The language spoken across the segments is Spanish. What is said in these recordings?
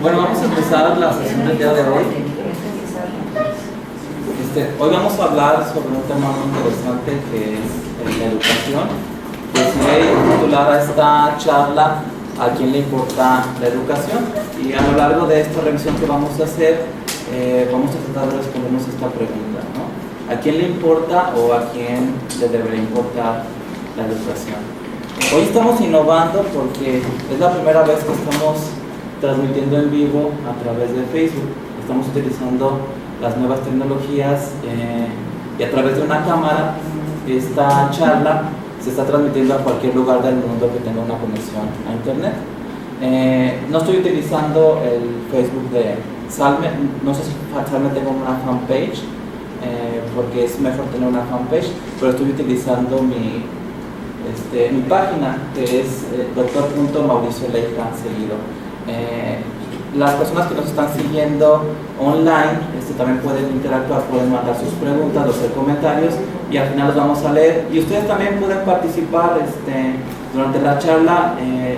Bueno, vamos a empezar la sesión del día de hoy. Hoy vamos a hablar sobre un tema muy interesante que es la educación. Decidí titular a esta charla ¿a quién le importa la educación? Y a lo largo de esta revisión que vamos a hacer, vamos a tratar de respondernos esta pregunta, ¿no? ¿A quién le importa o a quién le debería importar la educación? Hoy estamos innovando porque es la primera vez que estamos transmitiendo en vivo a través de Facebook. Estamos utilizando las nuevas tecnologías y a través de una cámara esta charla se está transmitiendo a cualquier lugar del mundo que tenga una conexión a internet. No estoy utilizando el Facebook de Salme, no sé si Salme tengo una fanpage, porque es mejor tener una fanpage, pero estoy utilizando mi página, que es dr.mauricioleija seguido. Las personas que nos están siguiendo online también pueden interactuar, pueden mandar sus preguntas, hacer comentarios y al final los vamos a leer. Y ustedes también pueden participar durante la charla,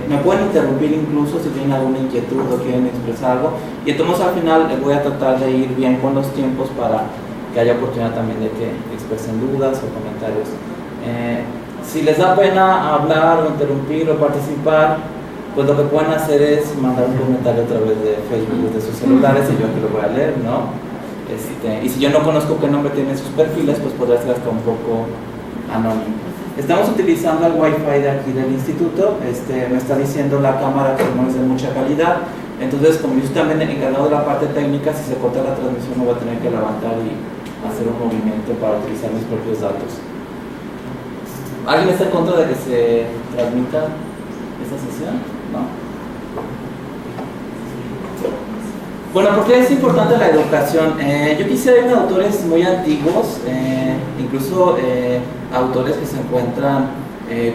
me pueden interrumpir incluso si tienen alguna inquietud o quieren expresar algo. Y entonces al final voy a tratar de ir bien con los tiempos para que haya oportunidad también de que expresen dudas o comentarios. Si les da pena hablar o interrumpir o participar, pues lo que pueden hacer es mandar un comentario a través de Facebook desde sus celulares y yo aquí lo voy a leer, ¿no? Y si yo no conozco qué nombre tienen sus perfiles, pues podría ser hasta un poco anónimo. Estamos utilizando el Wi-Fi de aquí del instituto. Me está diciendo la cámara que no es de mucha calidad. Entonces, como yo estoy también encargado de la parte técnica, si se corta la transmisión, no voy a tener que levantar y hacer un movimiento para utilizar mis propios datos. ¿Alguien está en contra de que se transmita esta sesión? ¿No? Bueno, ¿por qué es importante la educación? Yo quisiera ir a autores muy antiguos, incluso autores que se encuentran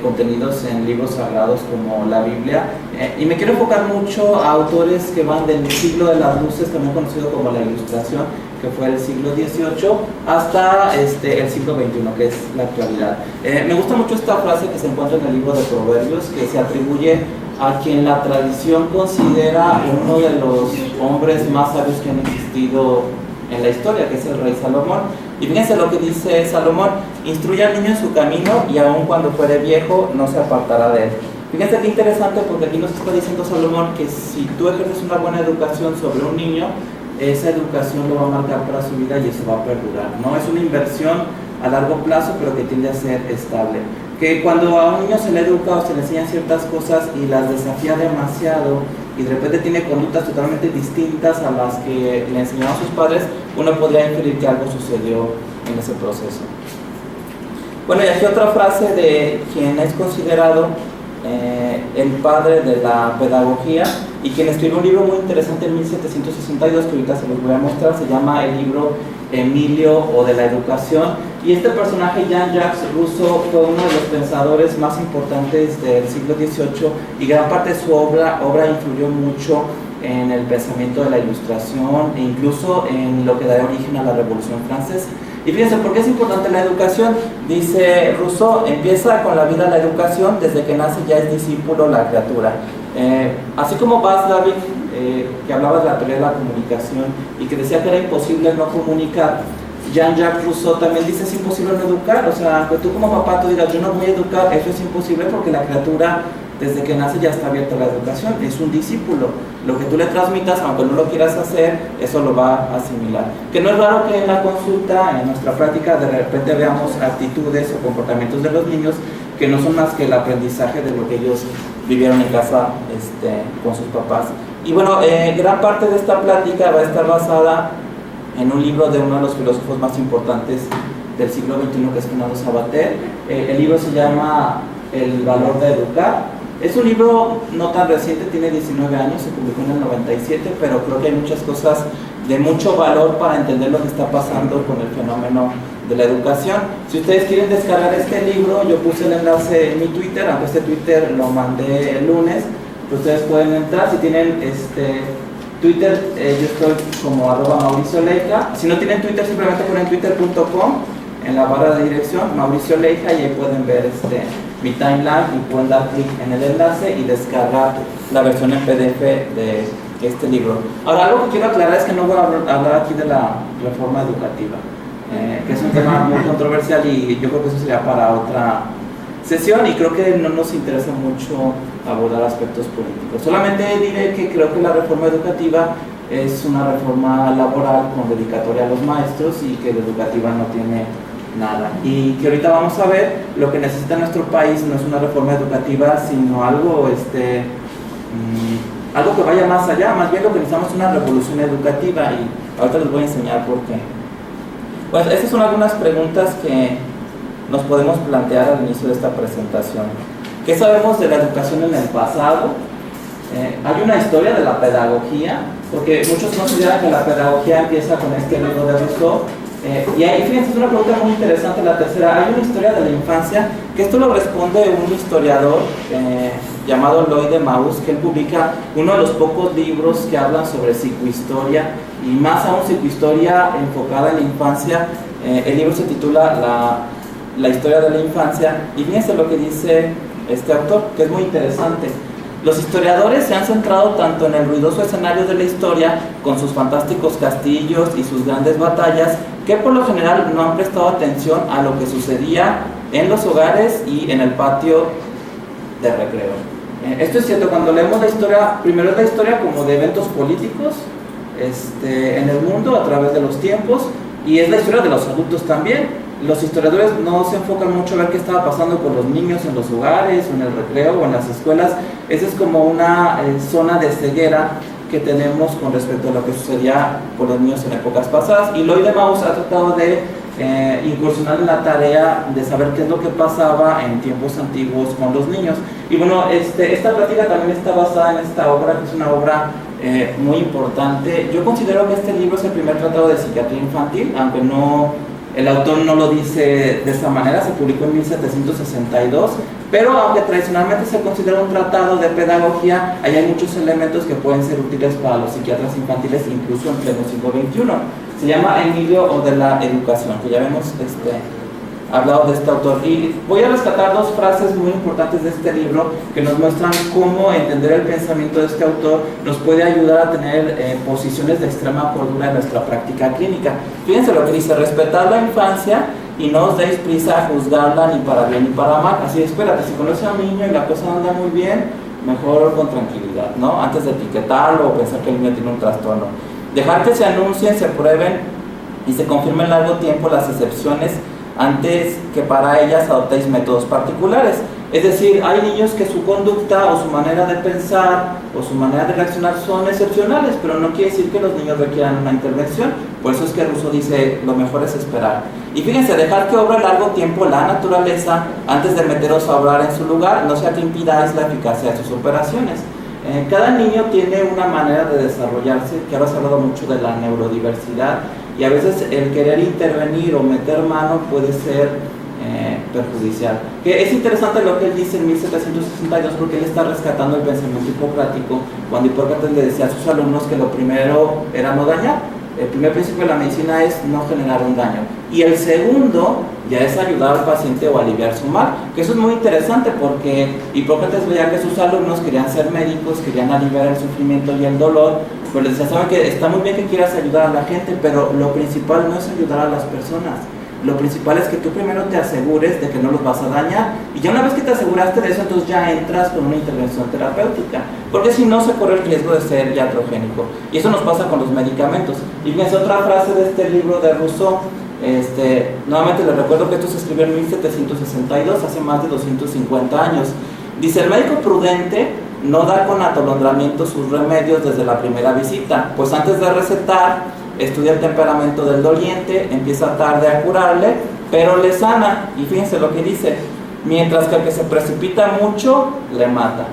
contenidos en libros sagrados como la Biblia, y me quiero enfocar mucho a autores que van del siglo de las luces, también conocido como la Ilustración, que fue el siglo XVIII, hasta el siglo XXI, que es la actualidad. Me gusta mucho esta frase que se encuentra en el libro de Proverbios, que se atribuye a quien la tradición considera uno de los hombres más sabios que han existido en la historia, que es el rey Salomón. Y fíjense lo que dice Salomón: instruye al niño en su camino y aun cuando fuere viejo no se apartará de él. Fíjense qué interesante, porque aquí nos está diciendo Salomón que si tú ejerces una buena educación sobre un niño, esa educación lo va a marcar para su vida y eso va a perdurar, ¿no? Es una inversión a largo plazo, pero que tiende a ser estable. Que cuando a un niño se le educa o se le enseñan ciertas cosas y las desafía demasiado y de repente tiene conductas totalmente distintas a las que le enseñaron sus padres, uno podría inferir que algo sucedió en ese proceso. Bueno, y aquí otra frase de quien es considerado el padre de la pedagogía y quien escribió un libro muy interesante en 1762, que ahorita se los voy a mostrar. Se llama el libro Emilio o de la Educación, y este personaje, Jean-Jacques Rousseau, fue uno de los pensadores más importantes del siglo XVIII y gran parte de su obra influyó mucho en el pensamiento de la Ilustración e incluso en lo que da origen a la Revolución Francesa. Y fíjense, ¿por qué es importante la educación? Dice Rousseau: empieza con la vida la educación, desde que nace ya es discípulo la criatura. Así como Bas David, que hablaba de la teoría de la comunicación y que decía que era imposible no comunicar, Jean-Jacques Rousseau también dice: es imposible no educar. O sea, que tú como papá tú digas yo no voy a educar, eso es imposible, porque la criatura desde que nace ya está abierta a la educación, es un discípulo. Lo que tú le transmitas, aunque no lo quieras hacer, eso lo va a asimilar. Que no es raro que en la consulta, en nuestra práctica, de repente veamos actitudes o comportamientos de los niños que no son más que el aprendizaje de lo que ellos vivieron en casa con sus papás. Y bueno, gran parte de esta plática va a estar basada en un libro de uno de los filósofos más importantes del siglo XXI, que es Fernando Savater. El libro se llama El valor de educar. Es un libro no tan reciente, tiene 19 años, se publicó en el 97, pero creo que hay muchas cosas de mucho valor para entender lo que está pasando con el fenómeno de la educación. Si ustedes quieren descargar este libro, yo puse el enlace en mi Twitter, aunque este Twitter lo mandé el lunes, pero ustedes pueden entrar. Si tienen Twitter, yo estoy como @MauricioLeija. Si no tienen Twitter, simplemente ponen twitter.com en la barra de dirección, Mauricio Leija, y ahí pueden ver mi timeline y pueden dar clic en el enlace y descargar la versión en PDF de este libro. Ahora, algo que quiero aclarar es que no voy a hablar aquí de la reforma educativa, que es un tema muy controversial y yo creo que eso sería para otra sesión y creo que no nos interesa mucho abordar aspectos políticos. Solamente diré que creo que la reforma educativa es una reforma laboral con dedicatoria a los maestros y que la educativa no tiene nada. Y que ahorita vamos a ver, lo que necesita nuestro país no es una reforma educativa, sino algo, algo que vaya más allá. Más bien lo que necesitamos es una revolución educativa y ahorita les voy a enseñar por qué. Pues estas son algunas preguntas que nos podemos plantear al inicio de esta presentación. ¿Qué sabemos de la educación en el pasado? Hay una historia de la pedagogía, porque muchos consideran que la pedagogía empieza con este libro de Rousseau. Y ahí, fíjense, es una pregunta muy interesante, la tercera. Hay una historia de la infancia, que esto lo responde un historiador llamado Lloyd de Maus, que él publica uno de los pocos libros que hablan sobre psicohistoria, y más aún psicohistoria enfocada en la infancia. El libro se titula la historia de la infancia, y fíjense lo que dice este autor, que es muy interesante. Los historiadores se han centrado tanto en el ruidoso escenario de la historia, con sus fantásticos castillos y sus grandes batallas, que por lo general no han prestado atención a lo que sucedía en los hogares y en el patio de recreo. Esto es cierto, cuando leemos la historia, primero es la historia como de eventos políticos en el mundo a través de los tiempos, y es la historia de los adultos también. Los historiadores no se enfocan mucho a ver qué estaba pasando con los niños en los hogares, o en el recreo, o en las escuelas. Esa es como una zona de ceguera que tenemos con respecto a lo que sucedía con los niños en épocas pasadas. Y Lloyd de Maus ha tratado de incursionar en la tarea de saber qué es lo que pasaba en tiempos antiguos con los niños. Y bueno, esta plática también está basada en esta obra, que es una obra muy importante. Yo considero que este libro es el primer tratado de psiquiatría infantil, aunque el autor no lo dice de esa manera. Se publicó en 1762, pero aunque tradicionalmente se considera un tratado de pedagogía, ahí hay muchos elementos que pueden ser útiles para los psiquiatras infantiles, incluso en pleno siglo XXI. Se llama El Nido o de la Educación, que ya hemos hablado de este autor. Y voy a rescatar dos frases muy importantes de este libro que nos muestran cómo entender el pensamiento de este autor nos puede ayudar a tener posiciones de extrema cordura en nuestra práctica clínica. Fíjense lo que dice: respetad la infancia y no os deis prisa a juzgarla ni para bien ni para mal. Así, espérate, si conoces a un niño y la cosa no anda muy bien, mejor con tranquilidad, ¿no? Antes de etiquetarlo o pensar que el niño tiene un trastorno. Dejar que se anuncien, se prueben y se confirmen en largo tiempo las excepciones antes que para ellas adoptéis métodos particulares. Es decir, hay niños que su conducta o su manera de pensar o su manera de reaccionar son excepcionales, pero no quiere decir que los niños requieran una intervención. Por eso es que Rousseau dice, lo mejor es esperar. Y fíjense, dejar que obre largo tiempo la naturaleza antes de meteros a obrar en su lugar, no sea que impidáis la eficacia de sus operaciones. Cada niño tiene una manera de desarrollarse, que ahora se ha hablado mucho de la neurodiversidad, y a veces el querer intervenir o meter mano puede ser perjudicial. Que es interesante lo que él dice en 1762, porque él está rescatando el pensamiento hipocrático, cuando Hipócrates le decía a sus alumnos que lo primero era no dañar. El primer principio de la medicina es no generar un daño, y el segundo ya es ayudar al paciente o aliviar su mal, que eso es muy interesante porque Hipócrates veía que sus alumnos querían ser médicos, querían aliviar el sufrimiento y el dolor, pues les decía, saben que está muy bien que quieras ayudar a la gente, pero lo principal no es ayudar a las personas. Lo principal es que tú primero te asegures de que no los vas a dañar, y ya una vez que te aseguraste de eso, entonces ya entras con una intervención terapéutica, porque si no se corre el riesgo de ser iatrogénico, y eso nos pasa con los medicamentos. Y fíjense, otra frase de este libro de Rousseau, nuevamente les recuerdo que esto se escribió en 1762, hace más de 250 años. Dice: el médico prudente no da con atolondramiento sus remedios desde la primera visita, pues antes de recetar estudia el temperamento del doliente, empieza tarde a curarle, pero le sana. Y fíjense lo que dice: mientras que el que se precipita mucho, le mata.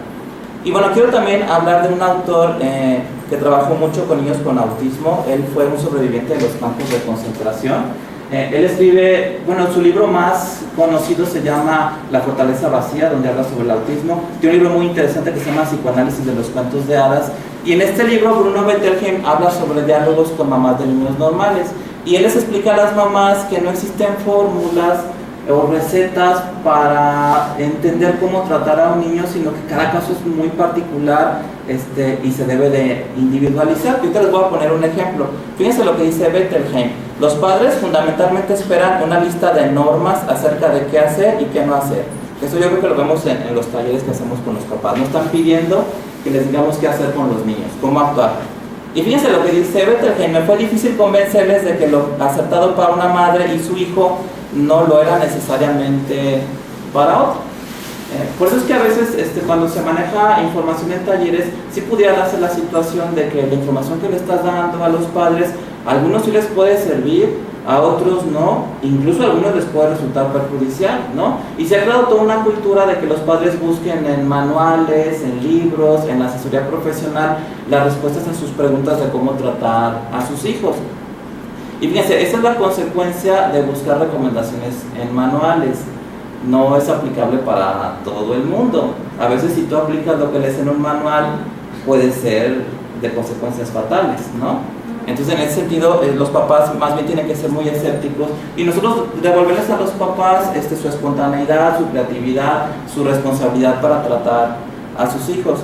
Y bueno, quiero también hablar de un autor que trabajó mucho con niños con autismo. Él fue un sobreviviente de los campos de concentración. Él escribe, bueno, su libro más conocido se llama La fortaleza vacía, donde habla sobre el autismo. Tiene un libro muy interesante que se llama Psicoanálisis de los cuentos de hadas. Y en este libro Bruno Bettelheim habla sobre diálogos con mamás de niños normales. Y él les explica a las mamás que no existen fórmulas o recetas para entender cómo tratar a un niño, sino que cada caso es muy particular y se debe de individualizar. Y ahorita les voy a poner un ejemplo. Fíjense lo que dice Bettelheim. Los padres fundamentalmente esperan una lista de normas acerca de qué hacer y qué no hacer. Eso yo creo que lo vemos en los talleres que hacemos con los papás. No están pidiendo que les digamos qué hacer con los niños, cómo actuar. Y fíjense lo que dice Bettelheim. Me fue difícil convencerles de que lo acertado para una madre y su hijo no lo era necesariamente para otro. Por eso es que a veces cuando se maneja información en talleres, sí pudiera darse la situación de que la información que le estás dando a los padres, a algunos sí les puede servir, a otros no, incluso a algunos les puede resultar perjudicial, ¿no? Y se ha creado toda una cultura de que los padres busquen en manuales, en libros, en la asesoría profesional, las respuestas a sus preguntas de cómo tratar a sus hijos. Y fíjense, esa es la consecuencia de buscar recomendaciones en manuales. No es aplicable para todo el mundo. A veces si tú aplicas lo que lees en un manual, puede ser de consecuencias fatales, ¿no? Entonces en ese sentido los papás más bien tienen que ser muy escépticos y nosotros devolverles a los papás su espontaneidad, su creatividad, su responsabilidad para tratar a sus hijos.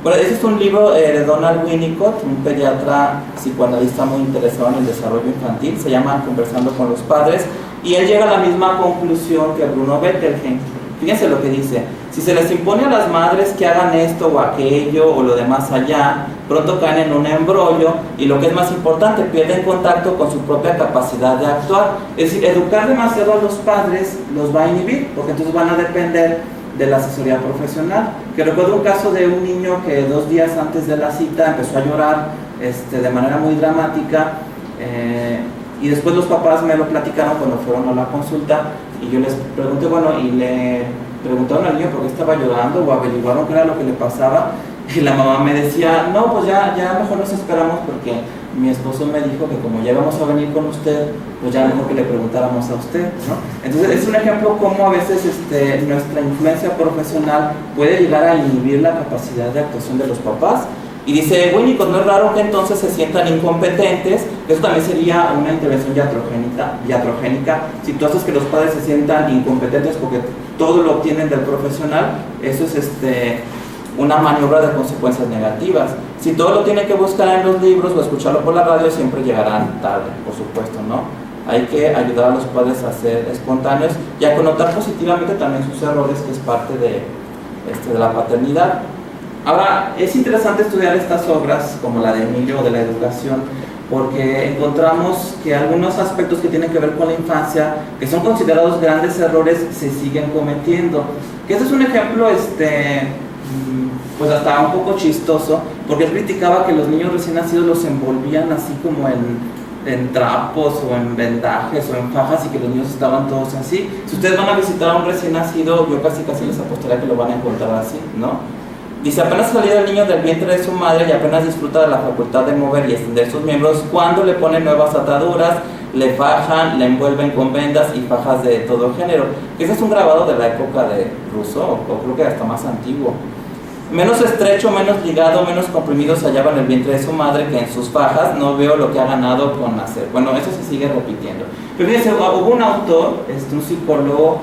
Bueno, ese es un libro de Donald Winnicott, un pediatra psicoanalista muy interesado en el desarrollo infantil. Se llama Conversando con los padres y él llega a la misma conclusión que Bruno Bettelheim. Fíjense lo que dice: si se les impone a las madres que hagan esto o aquello o lo demás allá, pronto caen en un embrollo y lo que es más importante, pierden contacto con su propia capacidad de actuar. Es decir, educar demasiado a los padres los va a inhibir, porque entonces van a depender de la asesoría profesional. Que recuerdo un caso de un niño que 2 días antes de la cita empezó a llorar de manera muy dramática, y después los papás me lo platicaron cuando fueron a la consulta y yo les pregunté, bueno, y le preguntaron al niño por qué estaba llorando o averiguaron qué era lo que le pasaba, y la mamá me decía, no, pues ya mejor nos esperamos porque mi esposo me dijo que como ya vamos a venir con usted, pues ya mejor que le preguntáramos a usted, ¿no? Entonces es un ejemplo cómo a veces nuestra influencia profesional puede llegar a inhibir la capacidad de actuación de los papás. Y dice Winnicott, no es raro que entonces se sientan incompetentes. Eso también sería una intervención iatrogénica. Si tú haces que los padres se sientan incompetentes porque todo lo obtienen del profesional, eso es una maniobra de consecuencias negativas. Si todo lo tienen que buscar en los libros o escucharlo por la radio, siempre llegarán tarde, por supuesto, ¿no? Hay que ayudar a los padres a ser espontáneos y a connotar positivamente también sus errores, que es parte de la paternidad. Ahora, es interesante estudiar estas obras, como la de Emilio, de la educación, porque encontramos que algunos aspectos que tienen que ver con la infancia, que son considerados grandes errores, se siguen cometiendo. Que este es un ejemplo, pues hasta un poco chistoso, porque él criticaba que los niños recién nacidos los envolvían así como en trapos o en vendajes o en fajas, y que los niños estaban todos así. Si ustedes van a visitar a un recién nacido, yo casi les apostaría que lo van a encontrar así, ¿no? Dice, apenas salido el niño del vientre de su madre y apenas disfruta de la facultad de mover y extender sus miembros, cuando le ponen nuevas ataduras, le fajan, le envuelven con vendas y fajas de todo género. Ese es un grabado de la época de Rousseau, o creo que hasta más antiguo. Menos estrecho, menos ligado, menos comprimido se hallaba en el vientre de su madre que en sus fajas. No veo lo que ha ganado con nacer. Bueno, eso se sigue repitiendo. Pero fíjense, hubo un autor, un psicólogo,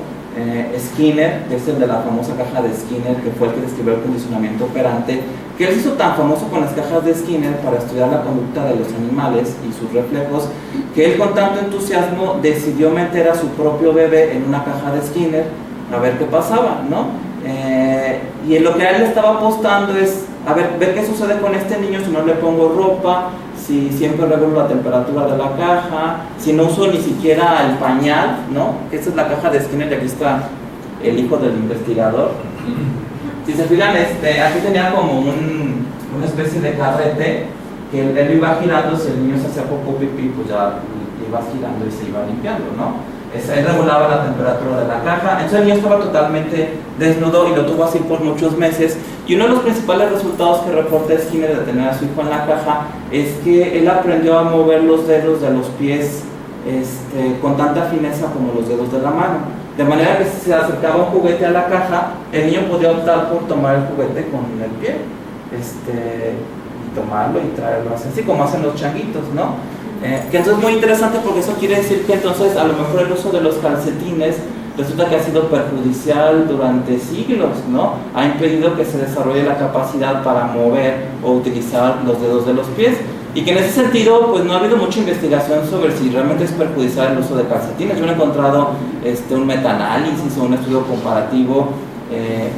Skinner, que es el de la famosa caja de Skinner, que fue el que describió el condicionamiento operante, que él se hizo tan famoso con las cajas de Skinner para estudiar la conducta de los animales y sus reflejos, que él con tanto entusiasmo decidió meter a su propio bebé en una caja de Skinner a ver qué pasaba, ¿no? Y en lo que a él le estaba apostando es a ver qué sucede con este niño si no le pongo ropa, si siempre regulo la temperatura de la caja, si no uso ni siquiera el pañal, ¿no? Esta es la caja de Skinner y aquí está el hijo del investigador. Si se fijan, aquí tenía como una especie de carrete que él iba girando. Si el niño se hacía poco pipí, pues ya iba girando y se iba limpiando, ¿no? Él regulaba la temperatura de la caja. Entonces el niño estaba totalmente desnudo y lo tuvo así por muchos meses. Y uno de los principales resultados que reporta Skinner de tener a su hijo en la caja es que él aprendió a mover los dedos de los pies con tanta fineza como los dedos de la mano. De manera que si se acercaba un juguete a la caja, el niño podía optar por tomar el juguete con el pie, y tomarlo y traerlo así como hacen los changuitos, ¿no? Que entonces es muy interesante porque eso quiere decir que entonces a lo mejor el uso de los calcetines resulta que ha sido perjudicial durante siglos, ¿no? Ha impedido que se desarrolle la capacidad para mover o utilizar los dedos de los pies. Y que en ese sentido, pues no ha habido mucha investigación sobre si realmente es perjudicial el uso de calcetines. Yo no he encontrado un metaanálisis o un estudio comparativo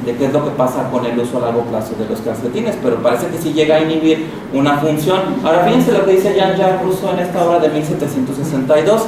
de qué es lo que pasa con el uso a largo plazo de los calcetines, pero parece que sí llega a inhibir una función. Ahora fíjense lo que dice Jean-Jacques Rousseau en esta obra de 1762.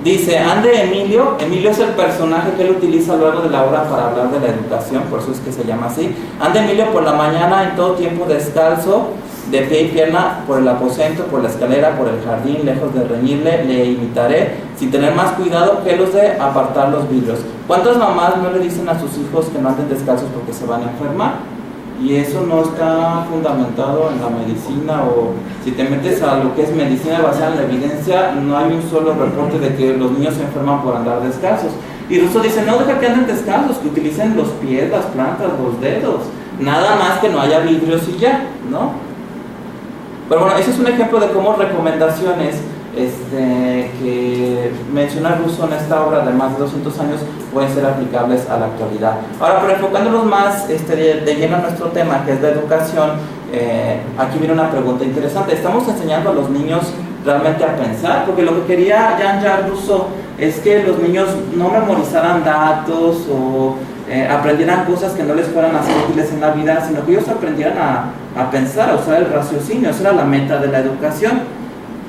Dice, Ande Emilio es el personaje que él utiliza luego de la obra para hablar de la educación, por eso es que se llama así. Ande Emilio por la mañana en todo tiempo descalzo, de pie y pierna, por el aposento, por la escalera, por el jardín, lejos de reñirle, le imitaré, sin tener más cuidado que los de apartar los vidrios. ¿Cuántas mamás no le dicen a sus hijos que no anden descalzos porque se van a enfermar? Y eso no está fundamentado en la medicina, o si te metes a lo que es medicina basada en la evidencia, no hay un solo reporte de que los niños se enferman por andar descalzos. Y Rousseau dice, no deja que anden descalzos, que utilicen los pies, las plantas, los dedos, nada más que no haya vidrios y ya, ¿no? Pero bueno, ese es un ejemplo de cómo recomendaciones que menciona Rousseau en esta obra de más de 200 años pueden ser aplicables a la actualidad. Ahora, pero enfocándonos más de lleno a nuestro tema, que es la educación, aquí viene una pregunta interesante. ¿Estamos enseñando a los niños realmente a pensar? Porque lo que quería Jean-Jacques Rousseau es que los niños no memorizaran datos o aprendieran cosas que no les fueran a ser útiles en la vida, sino que ellos aprendieran a pensar, a usar el raciocinio. Esa era la meta de la educación.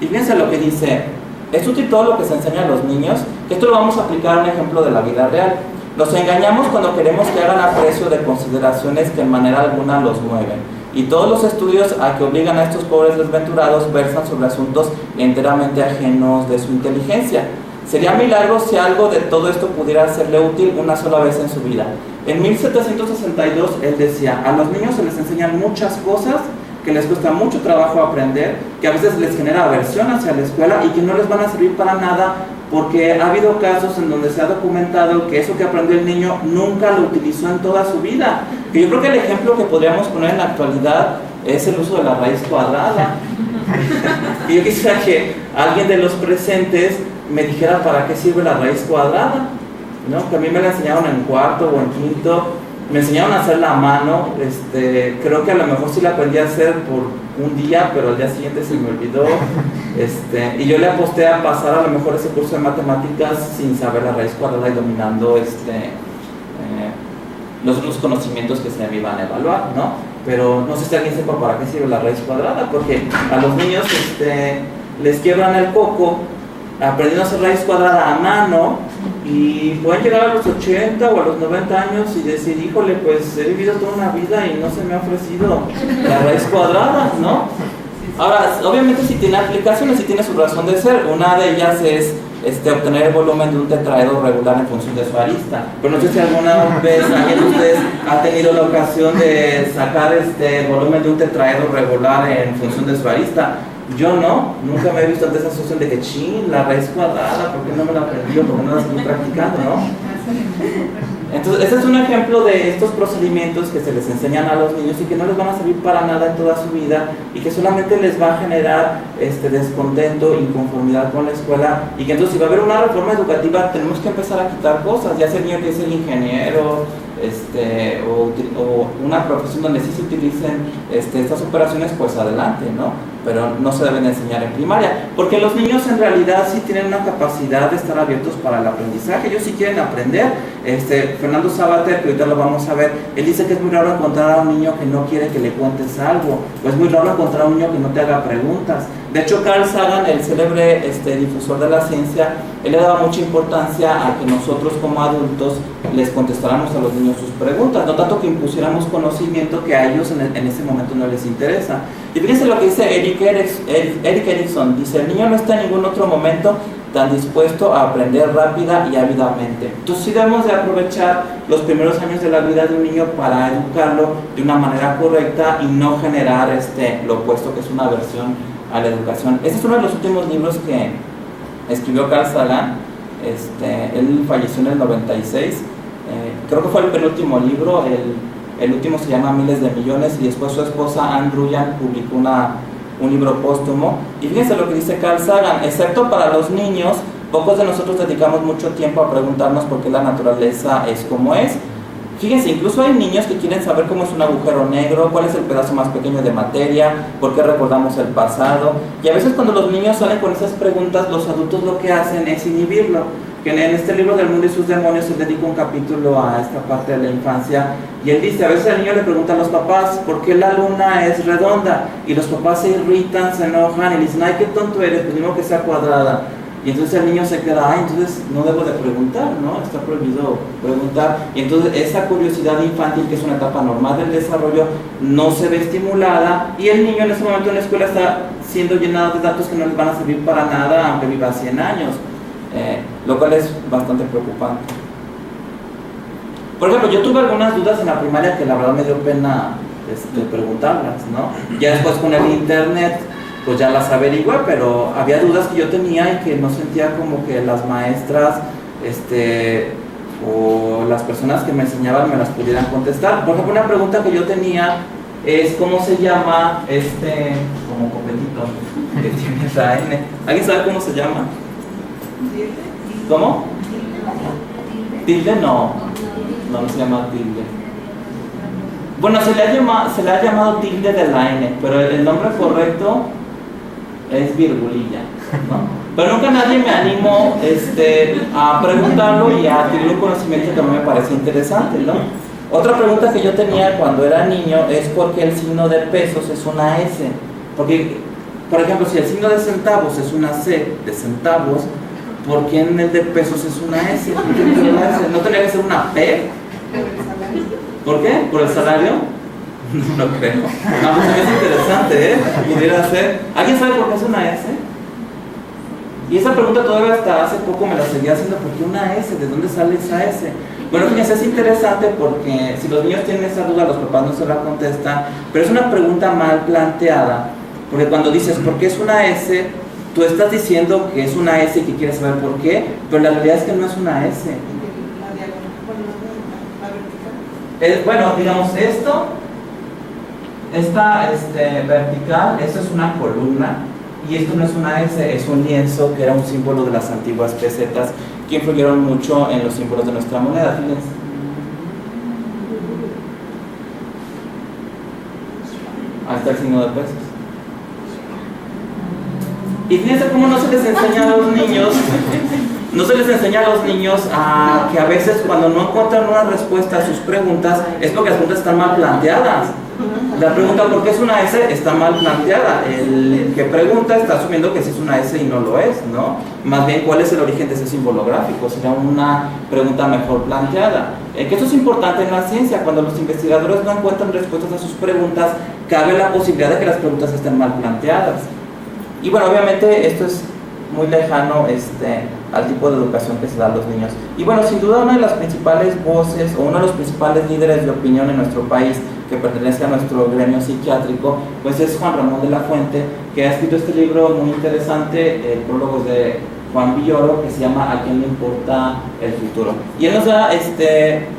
Y fíjense lo que dice, es útil todo lo que se enseña a los niños, que esto lo vamos a aplicar a un ejemplo de la vida real. Los engañamos cuando queremos que hagan aprecio de consideraciones que en manera alguna los mueven. Y todos los estudios a que obligan a estos pobres desventurados versan sobre asuntos enteramente ajenos de su inteligencia. Sería milagro si algo de todo esto pudiera serle útil una sola vez en su vida. En 1762 él decía, a los niños se les enseñan muchas cosas que les cuesta mucho trabajo aprender, que a veces les genera aversión hacia la escuela y que no les van a servir para nada, porque ha habido casos en donde se ha documentado que eso que aprendió el niño nunca lo utilizó en toda su vida. Que yo creo que el ejemplo que podríamos poner en la actualidad es el uso de la raíz cuadrada. Y yo quisiera que alguien de los presentes me dijera para qué sirve la raíz cuadrada, ¿no? Que a mí me la enseñaron en cuarto o en quinto. Me enseñaron a hacerla a mano, creo que a lo mejor sí la aprendí a hacer por un día, pero al día siguiente se me olvidó, y yo le aposté a pasar a lo mejor ese curso de matemáticas sin saber la raíz cuadrada y dominando los otros conocimientos que se me iban a evaluar, ¿no? Pero no sé si alguien sepa para qué sirve la raíz cuadrada, porque a los niños les quiebran el coco aprendiendo a hacer raíz cuadrada a mano, y pueden llegar a los 80 o a los 90 años y decir, híjole, pues he vivido toda una vida y no se me ha ofrecido la raíz cuadrada, ¿no? Ahora, obviamente sí tiene aplicaciones, sí tiene su razón de ser. Una de ellas es obtener el volumen de un tetraedro regular en función de su arista. Pero no sé si alguna vez alguien de ustedes ha tenido la ocasión de sacar el volumen de un tetraedro regular en función de su arista. Yo no, nunca me he visto ante esa situación de que la raíz cuadrada, ¿por qué no me la aprendí? ¿Por qué no la estoy practicando, no? Entonces, este es un ejemplo de estos procedimientos que se les enseñan a los niños y que no les van a servir para nada en toda su vida y que solamente les va a generar descontento, inconformidad con la escuela, y que entonces si va a haber una reforma educativa tenemos que empezar a quitar cosas, ya sea el niño que es el ingeniero, o una profesión donde sí se utilicen estas operaciones, pues adelante, ¿no? Pero no se deben enseñar en primaria, porque los niños en realidad sí tienen una capacidad de estar abiertos para el aprendizaje, ellos sí quieren aprender. Fernando Sabater, que ahorita lo vamos a ver, él dice que es muy raro encontrar a un niño que no quiere que le cuentes algo, o es muy raro encontrar a un niño que no te haga preguntas. De hecho, Carl Sagan, el célebre difusor de la ciencia, él le daba mucha importancia a que nosotros como adultos les contestáramos a los niños sus preguntas, no tanto que impusiéramos conocimiento que a ellos en ese momento no les interesa. Y fíjense lo que dice Eric Erikson, dice, el niño no está en ningún otro momento tan dispuesto a aprender rápida y ávidamente. Entonces sí debemos de aprovechar los primeros años de la vida de un niño para educarlo de una manera correcta y no generar lo opuesto, que es una aversión a la educación. Este es uno de los últimos libros que escribió Carl Sagan. Él falleció en el 96, creo que fue el penúltimo libro. El último se llama Miles de Millones, y después su esposa Anne Ryan publicó un libro póstumo. Y fíjense lo que dice Carl Sagan: excepto para los niños, pocos de nosotros dedicamos mucho tiempo a preguntarnos por qué la naturaleza es como es. Fíjense, incluso hay niños que quieren saber cómo es un agujero negro, cuál es el pedazo más pequeño de materia, por qué recordamos el pasado. Y a veces cuando los niños salen con esas preguntas, los adultos lo que hacen es inhibirlo. Que en este libro del mundo y sus demonios se dedica un capítulo a esta parte de la infancia. Y él dice, a veces el niño le pregunta a los papás, ¿por qué la luna es redonda? Y los papás se irritan, se enojan y le dicen, ay, qué tonto eres, pues mismo que sea cuadrada. Y entonces el niño se queda, ay, entonces no debo de preguntar, ¿no? Está prohibido preguntar. Y entonces esa curiosidad infantil, que es una etapa normal del desarrollo, no se ve estimulada, y el niño en ese momento en la escuela está siendo llenado de datos que no les van a servir para nada, aunque viva 100 años, lo cual es bastante preocupante. Por ejemplo, yo tuve algunas dudas en la primaria que la verdad me dio pena preguntarlas, ¿no? Ya después con el internet pues ya las averigüé, pero había dudas que yo tenía y que no sentía como que las maestras o las personas que me enseñaban me las pudieran contestar. Por ejemplo, una pregunta que yo tenía es ¿cómo se llama como copetito que tiene la N? ¿Alguien sabe cómo se llama? ¿Cómo? ¿Tilde? No se llama tilde. Bueno, se le ha llamado tilde de la N, pero el nombre correcto es virgulilla, ¿no? Pero nunca nadie me animó a preguntarlo y a adquirir un conocimiento que a mí me parece interesante, ¿no? Otra pregunta que yo tenía cuando era niño es por qué el signo de pesos es una S. Porque, por ejemplo, si el signo de centavos es una C de centavos, ¿por qué en el de pesos es una S? ¿No tendría que ser una P? ¿Por qué? ¿Por el salario? No creo. No, pues es interesante, pudiera ser. ¿Alguien sabe por qué es una S? Y esa pregunta todavía hasta hace poco me la seguía haciendo. ¿Por qué una S? ¿De dónde sale esa S? Bueno, fíjense, es interesante porque si los niños tienen esa duda, los papás no se la contestan, pero es una pregunta mal planteada, porque cuando dices ¿por qué es una S? Tú estás diciendo que es una S y que quieres saber por qué, pero la realidad es que no es una S. Bueno, digamos esta vertical, esto es una columna, y esto no es una S, es un lienzo que era un símbolo de las antiguas pesetas que influyeron mucho en los símbolos de nuestra moneda. Fíjense. Ahí está el signo de pesos. Y fíjense cómo no se les enseña a los niños, que a veces cuando no encuentran una respuesta a sus preguntas es porque las preguntas están mal planteadas. La pregunta ¿por qué es una S? Está mal planteada. El que pregunta está asumiendo que sí es una S y no lo es, ¿no? Más bien, ¿cuál es el origen de ese símbolo gráfico? Sería una pregunta mejor planteada. Que esto es importante en la ciencia. Cuando los investigadores no encuentran respuestas a sus preguntas, cabe la posibilidad de que las preguntas estén mal planteadas. Y bueno, obviamente esto es muy lejano al tipo de educación que se da a los niños. Y bueno, sin duda una de las principales voces o uno de los principales líderes de opinión en nuestro país que pertenece a nuestro gremio psiquiátrico, pues es Juan Ramón de la Fuente, que ha escrito este libro muy interesante, el prólogo de Juan Villoro, que se llama ¿A quién le importa el futuro? Y él nos da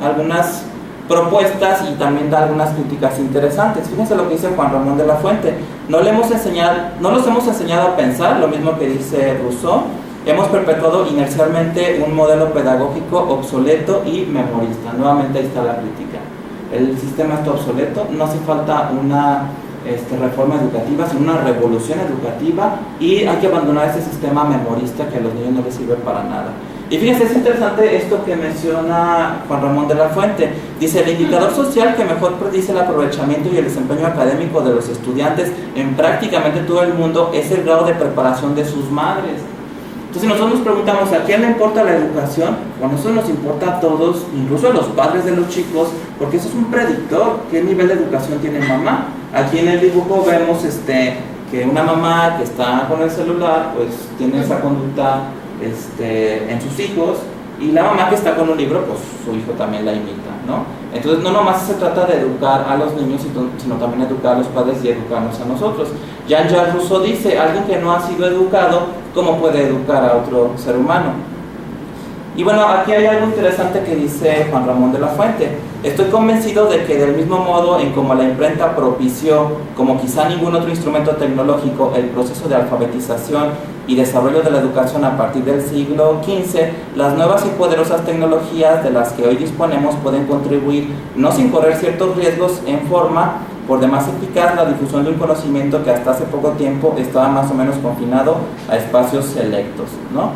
algunas propuestas y también da algunas críticas interesantes. Fíjense lo que dice Juan Ramón de la Fuente: no los hemos enseñado a pensar, lo mismo que dice Rousseau. Hemos perpetuado inercialmente un modelo pedagógico obsoleto y memorista. Nuevamente ahí está la crítica. El sistema está obsoleto, no hace falta una reforma educativa, sino una revolución educativa, y hay que abandonar ese sistema memorista que a los niños no les sirve para nada. Y fíjense, es interesante esto que menciona Juan Ramón de la Fuente. Dice: el indicador social que mejor predice el aprovechamiento y el desempeño académico de los estudiantes en prácticamente todo el mundo es el grado de preparación de sus madres. Entonces nosotros nos preguntamos, ¿a quién le importa la educación? Bueno, eso nos importa a todos, incluso a los padres de los chicos, porque eso es un predictor. ¿Qué nivel de educación tiene mamá? Aquí en el dibujo vemos que una mamá que está con el celular, pues tiene esa conducta en sus hijos, y la mamá que está con un libro, pues su hijo también la imita, ¿no? Entonces no nomás se trata de educar a los niños, sino también educar a los padres y educarnos a nosotros. Jean-Jacques Rousseau dice: alguien que no ha sido educado, ¿cómo puede educar a otro ser humano? Y bueno, aquí hay algo interesante que dice Juan Ramón de la Fuente. Estoy convencido de que del mismo modo en como la imprenta propició, como quizá ningún otro instrumento tecnológico, el proceso de alfabetización y desarrollo de la educación a partir del siglo XV, las nuevas y poderosas tecnologías de las que hoy disponemos pueden contribuir, no sin correr ciertos riesgos, en forma por demás eficaz la difusión de un conocimiento que hasta hace poco tiempo estaba más o menos confinado a espacios selectos, ¿no?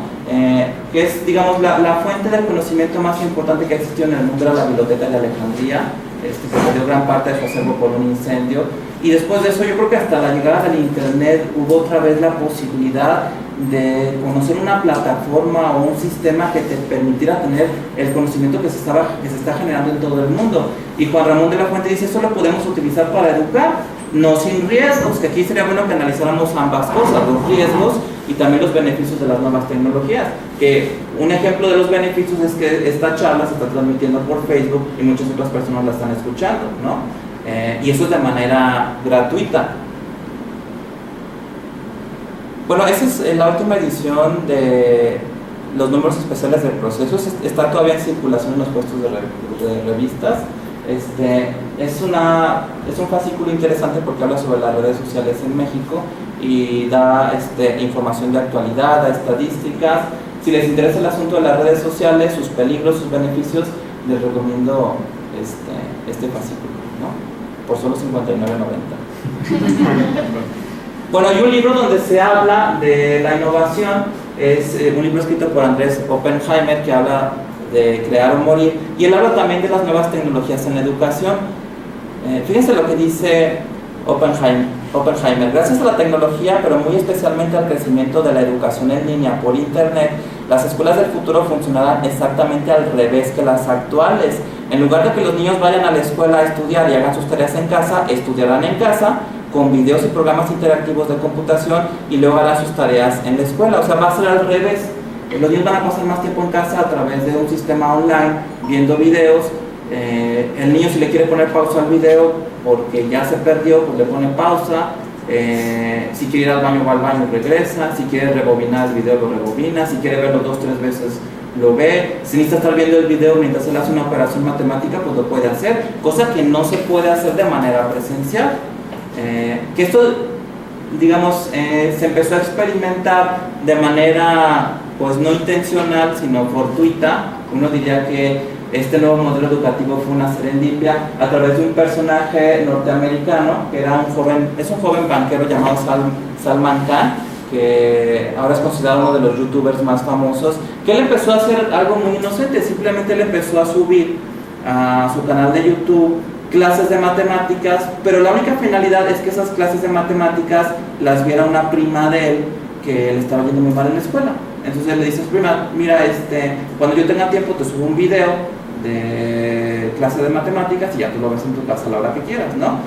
Que es, digamos, la fuente del conocimiento más importante que existió en el mundo era la Biblioteca de Alejandría, que perdió gran parte de su acervo por un incendio, y después de eso yo creo que hasta la llegada del internet hubo otra vez la posibilidad de conocer una plataforma o un sistema que te permitiera tener el conocimiento que se está generando en todo el mundo. Y Juan Ramón de la Fuente dice, eso lo podemos utilizar para educar, no sin riesgos, que aquí sería bueno que analizáramos ambas cosas, los riesgos y también los beneficios de las nuevas tecnologías. Que un ejemplo de los beneficios es que esta charla se está transmitiendo por Facebook y muchas otras personas la están escuchando, ¿no? Y eso es de manera gratuita. Bueno, esa es la última edición de los números especiales del proceso. Está todavía en circulación en los puestos de revistas. Es un fascículo interesante porque habla sobre las redes sociales en México y da información de actualidad, da estadísticas. Si les interesa el asunto de las redes sociales, sus peligros, sus beneficios, les recomiendo este fascículo, ¿no? Por solo $59.90. Bueno, hay un libro donde se habla de la innovación, es un libro escrito por Andrés Oppenheimer que habla de crear o morir, y él habla también de las nuevas tecnologías en la educación. Fíjense lo que dice Oppenheimer: gracias a la tecnología, pero muy especialmente al crecimiento de la educación en línea por internet, las escuelas del futuro funcionarán exactamente al revés que las actuales. En lugar de que los niños vayan a la escuela a estudiar y hagan sus tareas en casa, estudiarán en casa con videos y programas interactivos de computación y luego harán sus tareas en la escuela. O sea, va a ser al revés. Los niños van a pasar más tiempo en casa a través de un sistema online, viendo videos. El niño, si le quiere poner pausa al video porque ya se perdió, pues le pone pausa. Si quiere ir al baño, va al baño y regresa. Si quiere rebobinar el video, lo rebobina. Si quiere verlo 2 o 3 veces, lo ve. Si necesita estar viendo el video mientras él hace una operación matemática, pues lo puede hacer, cosa que no se puede hacer de manera presencial. Que esto, digamos, se empezó a experimentar de manera pues no intencional, sino fortuita. Uno diría que este nuevo modelo educativo fue una serendipia a través de un personaje norteamericano que era un joven banquero llamado Salman Khan, que ahora es considerado uno de los youtubers más famosos, que él empezó a hacer algo muy inocente. Simplemente él empezó a subir a su canal de YouTube clases de matemáticas, pero la única finalidad es que esas clases de matemáticas las viera una prima de él que le estaba yendo muy mal en la escuela. Entonces él le dice: prima, mira, cuando yo tenga tiempo te subo un video de clase de matemáticas y ya tú lo ves en tu casa a la hora que quieras, ¿no?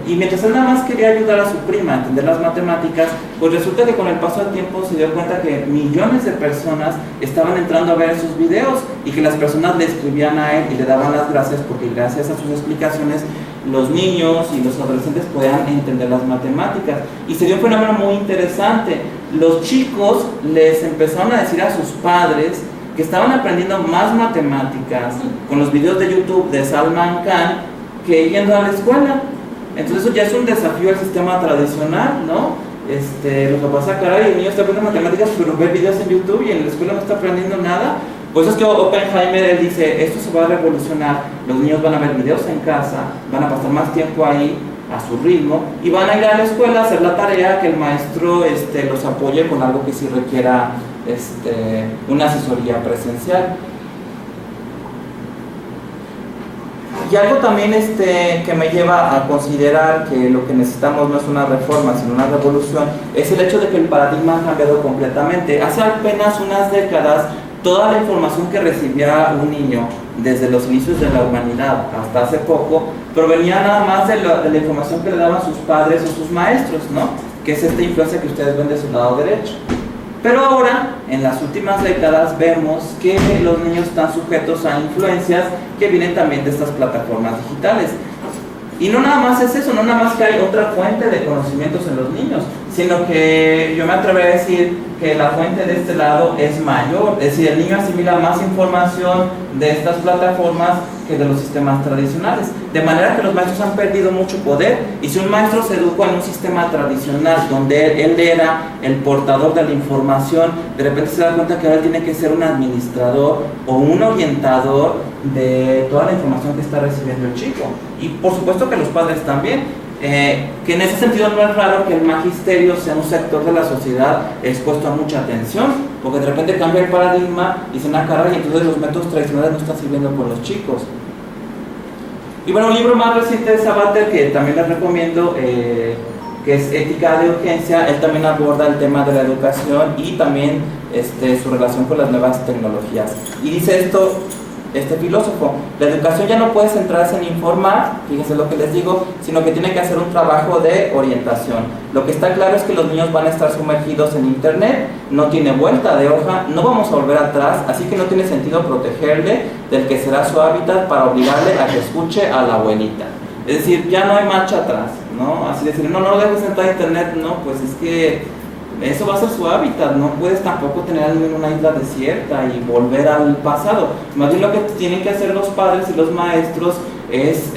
Y mientras él nada más quería ayudar a su prima a entender las matemáticas, pues resulta que con el paso del tiempo se dio cuenta que millones de personas estaban entrando a ver sus videos y que las personas le escribían a él y le daban las gracias porque gracias a sus explicaciones los niños y los adolescentes podían entender las matemáticas. Y se dio un fenómeno muy interesante. Los chicos les empezaron a decir a sus padres que estaban aprendiendo más matemáticas con los videos de YouTube de Salman Khan que yendo a la escuela. Entonces eso ya es un desafío al sistema tradicional, ¿no? Lo que pasa, caray, el niño está aprendiendo matemáticas pero ve videos en YouTube y en la escuela no está aprendiendo nada. Pues es que Oppenheimer, él dice, esto se va a revolucionar, los niños van a ver videos en casa, van a pasar más tiempo ahí a su ritmo y van a ir a la escuela a hacer la tarea, que el maestro los apoye con algo que sí requiera una asesoría presencial. Y algo también que me lleva a considerar que lo que necesitamos no es una reforma, sino una revolución, es el hecho de que el paradigma ha cambiado completamente. Hace apenas unas décadas, toda la información que recibía un niño desde los inicios de la humanidad hasta hace poco provenía nada más de la información que le daban sus padres o sus maestros, ¿no? Que es esta influencia que ustedes ven de su lado derecho. Pero ahora, en las últimas décadas, vemos que los niños están sujetos a influencias que vienen también de estas plataformas digitales. Y no nada más es eso, no nada más que hay otra fuente de conocimientos en los niños, sino que yo me atrevería a decir que la fuente de este lado es mayor. Es decir, el niño asimila más información de estas plataformas que de los sistemas tradicionales, de manera que los maestros han perdido mucho poder. Y si un maestro se educó en un sistema tradicional donde él era el portador de la información, de repente se da cuenta que ahora tiene que ser un administrador o un orientador de toda la información que está recibiendo el chico. Y por supuesto que los padres también. Que en ese sentido no es raro que el magisterio sea un sector de la sociedad expuesto a mucha atención, porque de repente cambia el paradigma y se una carga y entonces los métodos tradicionales no están sirviendo con los chicos. Y bueno, un libro más reciente de Sabater que también les recomiendo, que es Ética de Urgencia. Él también aborda el tema de la educación y también su relación con las nuevas tecnologías. Y dice esto este filósofo: la educación ya no puede centrarse en informar, fíjense lo que les digo, sino que tiene que hacer un trabajo de orientación. Lo que está claro es que los niños van a estar sumergidos en internet, no tiene vuelta de hoja, no vamos a volver atrás, así que no tiene sentido protegerle del que será su hábitat para obligarle a que escuche a la abuelita. Es decir, ya no hay marcha atrás, ¿no? Así decir, no lo dejes entrar a internet, no, pues es que eso va a ser su hábitat, no puedes tampoco tener en una isla desierta y volver al pasado. Más bien lo que tienen que hacer los padres y los maestros es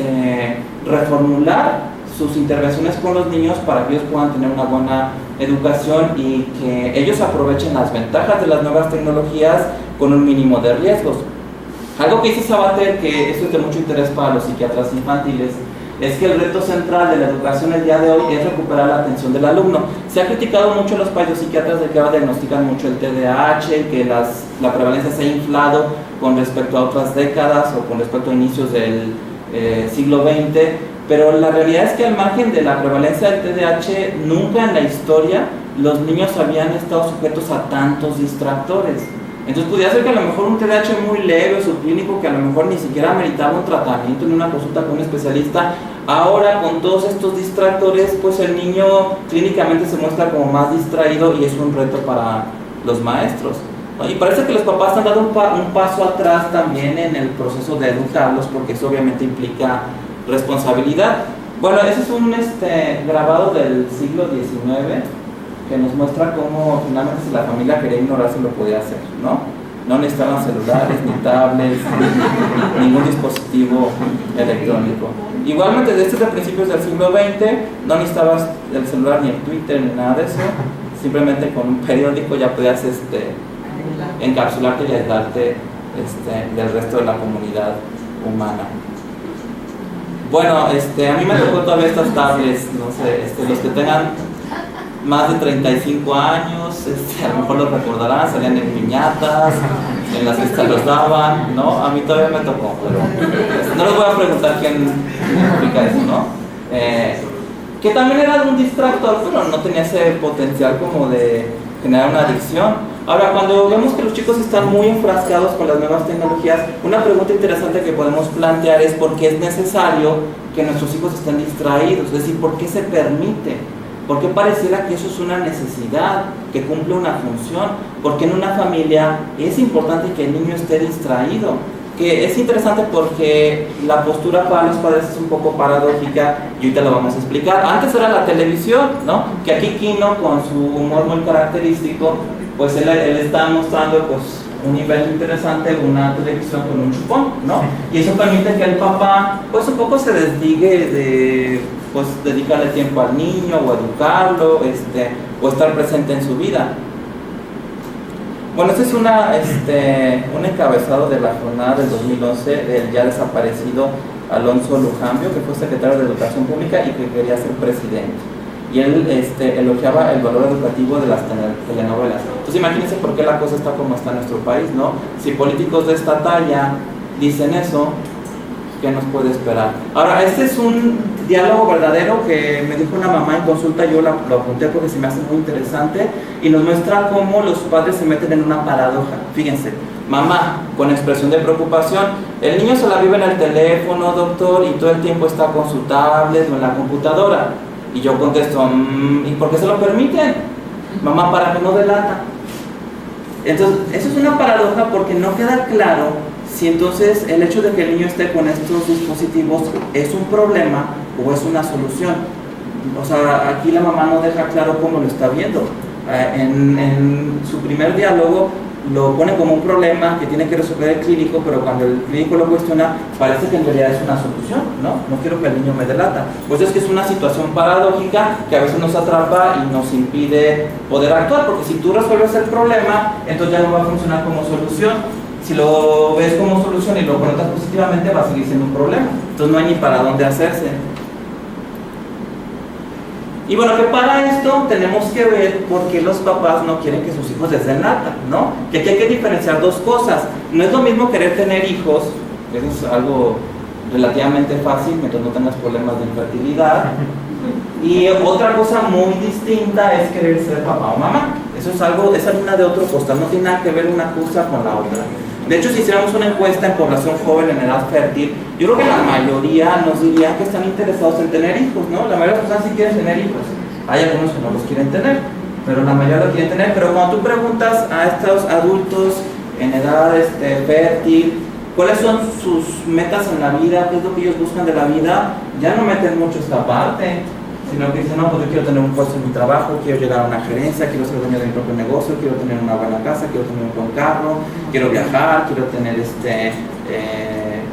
reformular sus intervenciones con los niños para que ellos puedan tener una buena educación y que ellos aprovechen las ventajas de las nuevas tecnologías con un mínimo de riesgos. Algo que dice Sabater, que esto es de mucho interés para los psiquiatras infantiles, es que el reto central de la educación el día de hoy es recuperar la atención del alumno. Se ha criticado mucho a los psiquiatras de que ahora diagnostican mucho el TDAH, que la prevalencia se ha inflado con respecto a otras décadas o con respecto a inicios del siglo XX, pero la realidad es que al margen de la prevalencia del TDAH, nunca en la historia los niños habían estado sujetos a tantos distractores. Entonces podría ser que a lo mejor un TDAH muy leve, subclínico, que a lo mejor ni siquiera meritaba un tratamiento ni una consulta con un especialista, ahora con todos estos distractores, pues el niño clínicamente se muestra como más distraído y es un reto para los maestros, ¿no? Y parece que los papás han dado un paso atrás también en el proceso de educarlos, porque eso obviamente implica responsabilidad. Bueno, ese es un grabado del siglo XIX, que nos muestra cómo finalmente si la familia quería ignorarse lo podía hacer, ¿no? No necesitaban celulares, ni tablets, ni ningún dispositivo electrónico. Igualmente desde principios del siglo XX no necesitabas el celular, ni el Twitter, ni nada de eso. Simplemente con un periódico ya podías encapsularte y aislarte del resto de la comunidad humana. Bueno, a mí me tocó todavía estas tablets, no sé, los que tengan más de 35 años, a lo mejor los recordarán, salían en piñatas, en las fiestas los daban, ¿no? A mí todavía me tocó, pero no les voy a preguntar quién explica eso, ¿no? Que también era un distractor, pero no tenía ese potencial como de generar una adicción. Ahora, cuando vemos que los chicos están muy enfrascados con las nuevas tecnologías, una pregunta interesante que podemos plantear es por qué es necesario que nuestros hijos estén distraídos, es decir, por qué se permite. ¿Por qué pareciera que eso es una necesidad, que cumple una función? Porque en una familia es importante que el niño esté distraído. Que es interesante porque la postura para los padres es un poco paradójica y ahorita lo vamos a explicar. Antes era la televisión, ¿no? Que aquí Kino, con su humor muy característico, pues él está mostrando pues un nivel interesante, una televisión con un chupón, ¿no? Y eso permite que el papá pues un poco se desligue de pues dedicarle tiempo al niño o educarlo, o estar presente en su vida. Bueno, este es un encabezado de la jornada del 2011 del ya desaparecido Alonso Lujambio, que fue secretario de Educación Pública y que quería ser presidente. Y él elogiaba el valor educativo de las telenovelas. Entonces imagínense por qué la cosa está como está en nuestro país, ¿no? Si políticos de esta talla dicen eso, ¿qué nos puede esperar? Ahora, este es un diálogo verdadero que me dijo una mamá en consulta, yo lo apunté porque se me hace muy interesante y nos muestra cómo los padres se meten en una paradoja. Fíjense, mamá, con expresión de preocupación, el niño se la vive en el teléfono, doctor, y todo el tiempo está con su tablet o en la computadora. Y yo contesto, ¿y por qué se lo permiten? Mamá, para que no delata. Entonces, eso es una paradoja porque no queda claro si entonces el hecho de que el niño esté con estos dispositivos es un problema o es una solución. O sea, aquí la mamá no deja claro cómo lo está viendo. En su primer diálogo lo pone como un problema que tiene que resolver el clínico, pero cuando el clínico lo cuestiona, parece que en realidad es una solución, ¿no? No quiero que el niño me delata. Pues es que es una situación paradójica que a veces nos atrapa y nos impide poder actuar, porque si tú resuelves el problema, entonces ya no va a funcionar como solución. Si lo ves como solución y lo conectas positivamente, va a seguir siendo un problema. Entonces no hay ni para dónde hacerse. Y bueno, que para esto tenemos que ver por qué los papás no quieren que sus hijos les den lata, ¿no? Que aquí hay que diferenciar dos cosas. No es lo mismo querer tener hijos, eso es algo relativamente fácil mientras no tengas problemas de infertilidad. Y otra cosa muy distinta es querer ser papá o mamá. Eso es algo, es harina de otro costal, no tiene nada que ver una cosa con la otra. De hecho, si hiciéramos una encuesta en población joven en edad fértil, yo creo que la mayoría nos diría que están interesados en tener hijos, ¿no? La mayoría de las personas sí quieren tener hijos. Hay algunos que no los quieren tener, pero la mayoría lo quieren tener. Pero cuando tú preguntas a estos adultos en edad fértil, ¿cuáles son sus metas en la vida? ¿Qué es lo que ellos buscan de la vida? Ya no meten mucho esta parte, sino que dicen, no, pues yo quiero tener un puesto en mi trabajo, quiero llegar a una gerencia, quiero ser dueño de mi propio negocio, quiero tener una buena casa, quiero tener un buen carro, quiero viajar, quiero tener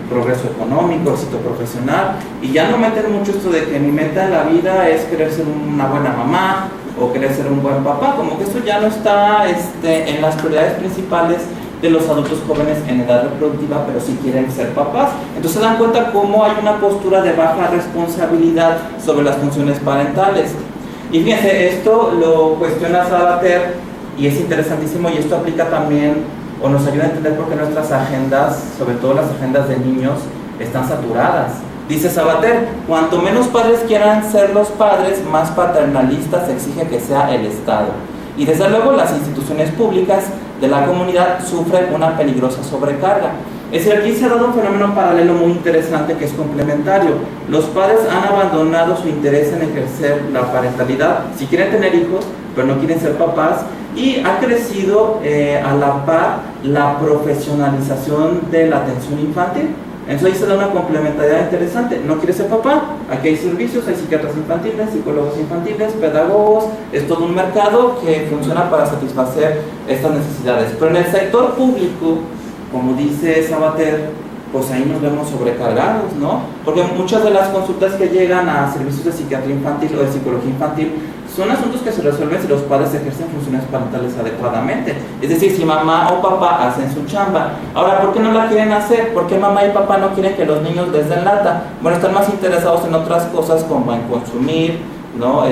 progreso económico, éxito profesional, y ya no meten mucho esto de que mi meta en la vida es querer ser una buena mamá o querer ser un buen papá, como que eso ya no está en las prioridades principales de los adultos jóvenes en edad reproductiva, pero sí quieren ser papás. Entonces se dan cuenta cómo hay una postura de baja responsabilidad sobre las funciones parentales. Y fíjense, esto lo cuestiona Sabater y es interesantísimo, y esto aplica también, o nos ayuda a entender por qué nuestras agendas, sobre todo las agendas de niños, están saturadas. Dice Sabater, cuanto menos padres quieran ser los padres, más paternalistas se exige que sea el Estado. Y desde luego las instituciones públicas de la comunidad sufren una peligrosa sobrecarga. Es decir, aquí se ha dado un fenómeno paralelo muy interesante que es complementario. Los padres han abandonado su interés en ejercer la parentalidad, si quieren tener hijos, pero no quieren ser papás, y ha crecido a la par la profesionalización de la atención infantil. Entonces ahí se da una complementariedad interesante. No quieres ser papá, aquí hay servicios, hay psiquiatras infantiles, psicólogos infantiles, pedagogos, es todo un mercado que funciona para satisfacer estas necesidades. Pero en el sector público, como dice Sabater, pues ahí nos vemos sobrecargados, ¿no? Porque muchas de las consultas que llegan a servicios de psiquiatría infantil o de psicología infantil son asuntos que se resuelven si los padres ejercen funciones parentales adecuadamente. Es decir, si mamá o papá hacen su chamba. Ahora, ¿por qué no la quieren hacer? ¿Por qué mamá y papá no quieren que los niños les den lata? Bueno, están más interesados en otras cosas como en consumir, ¿no?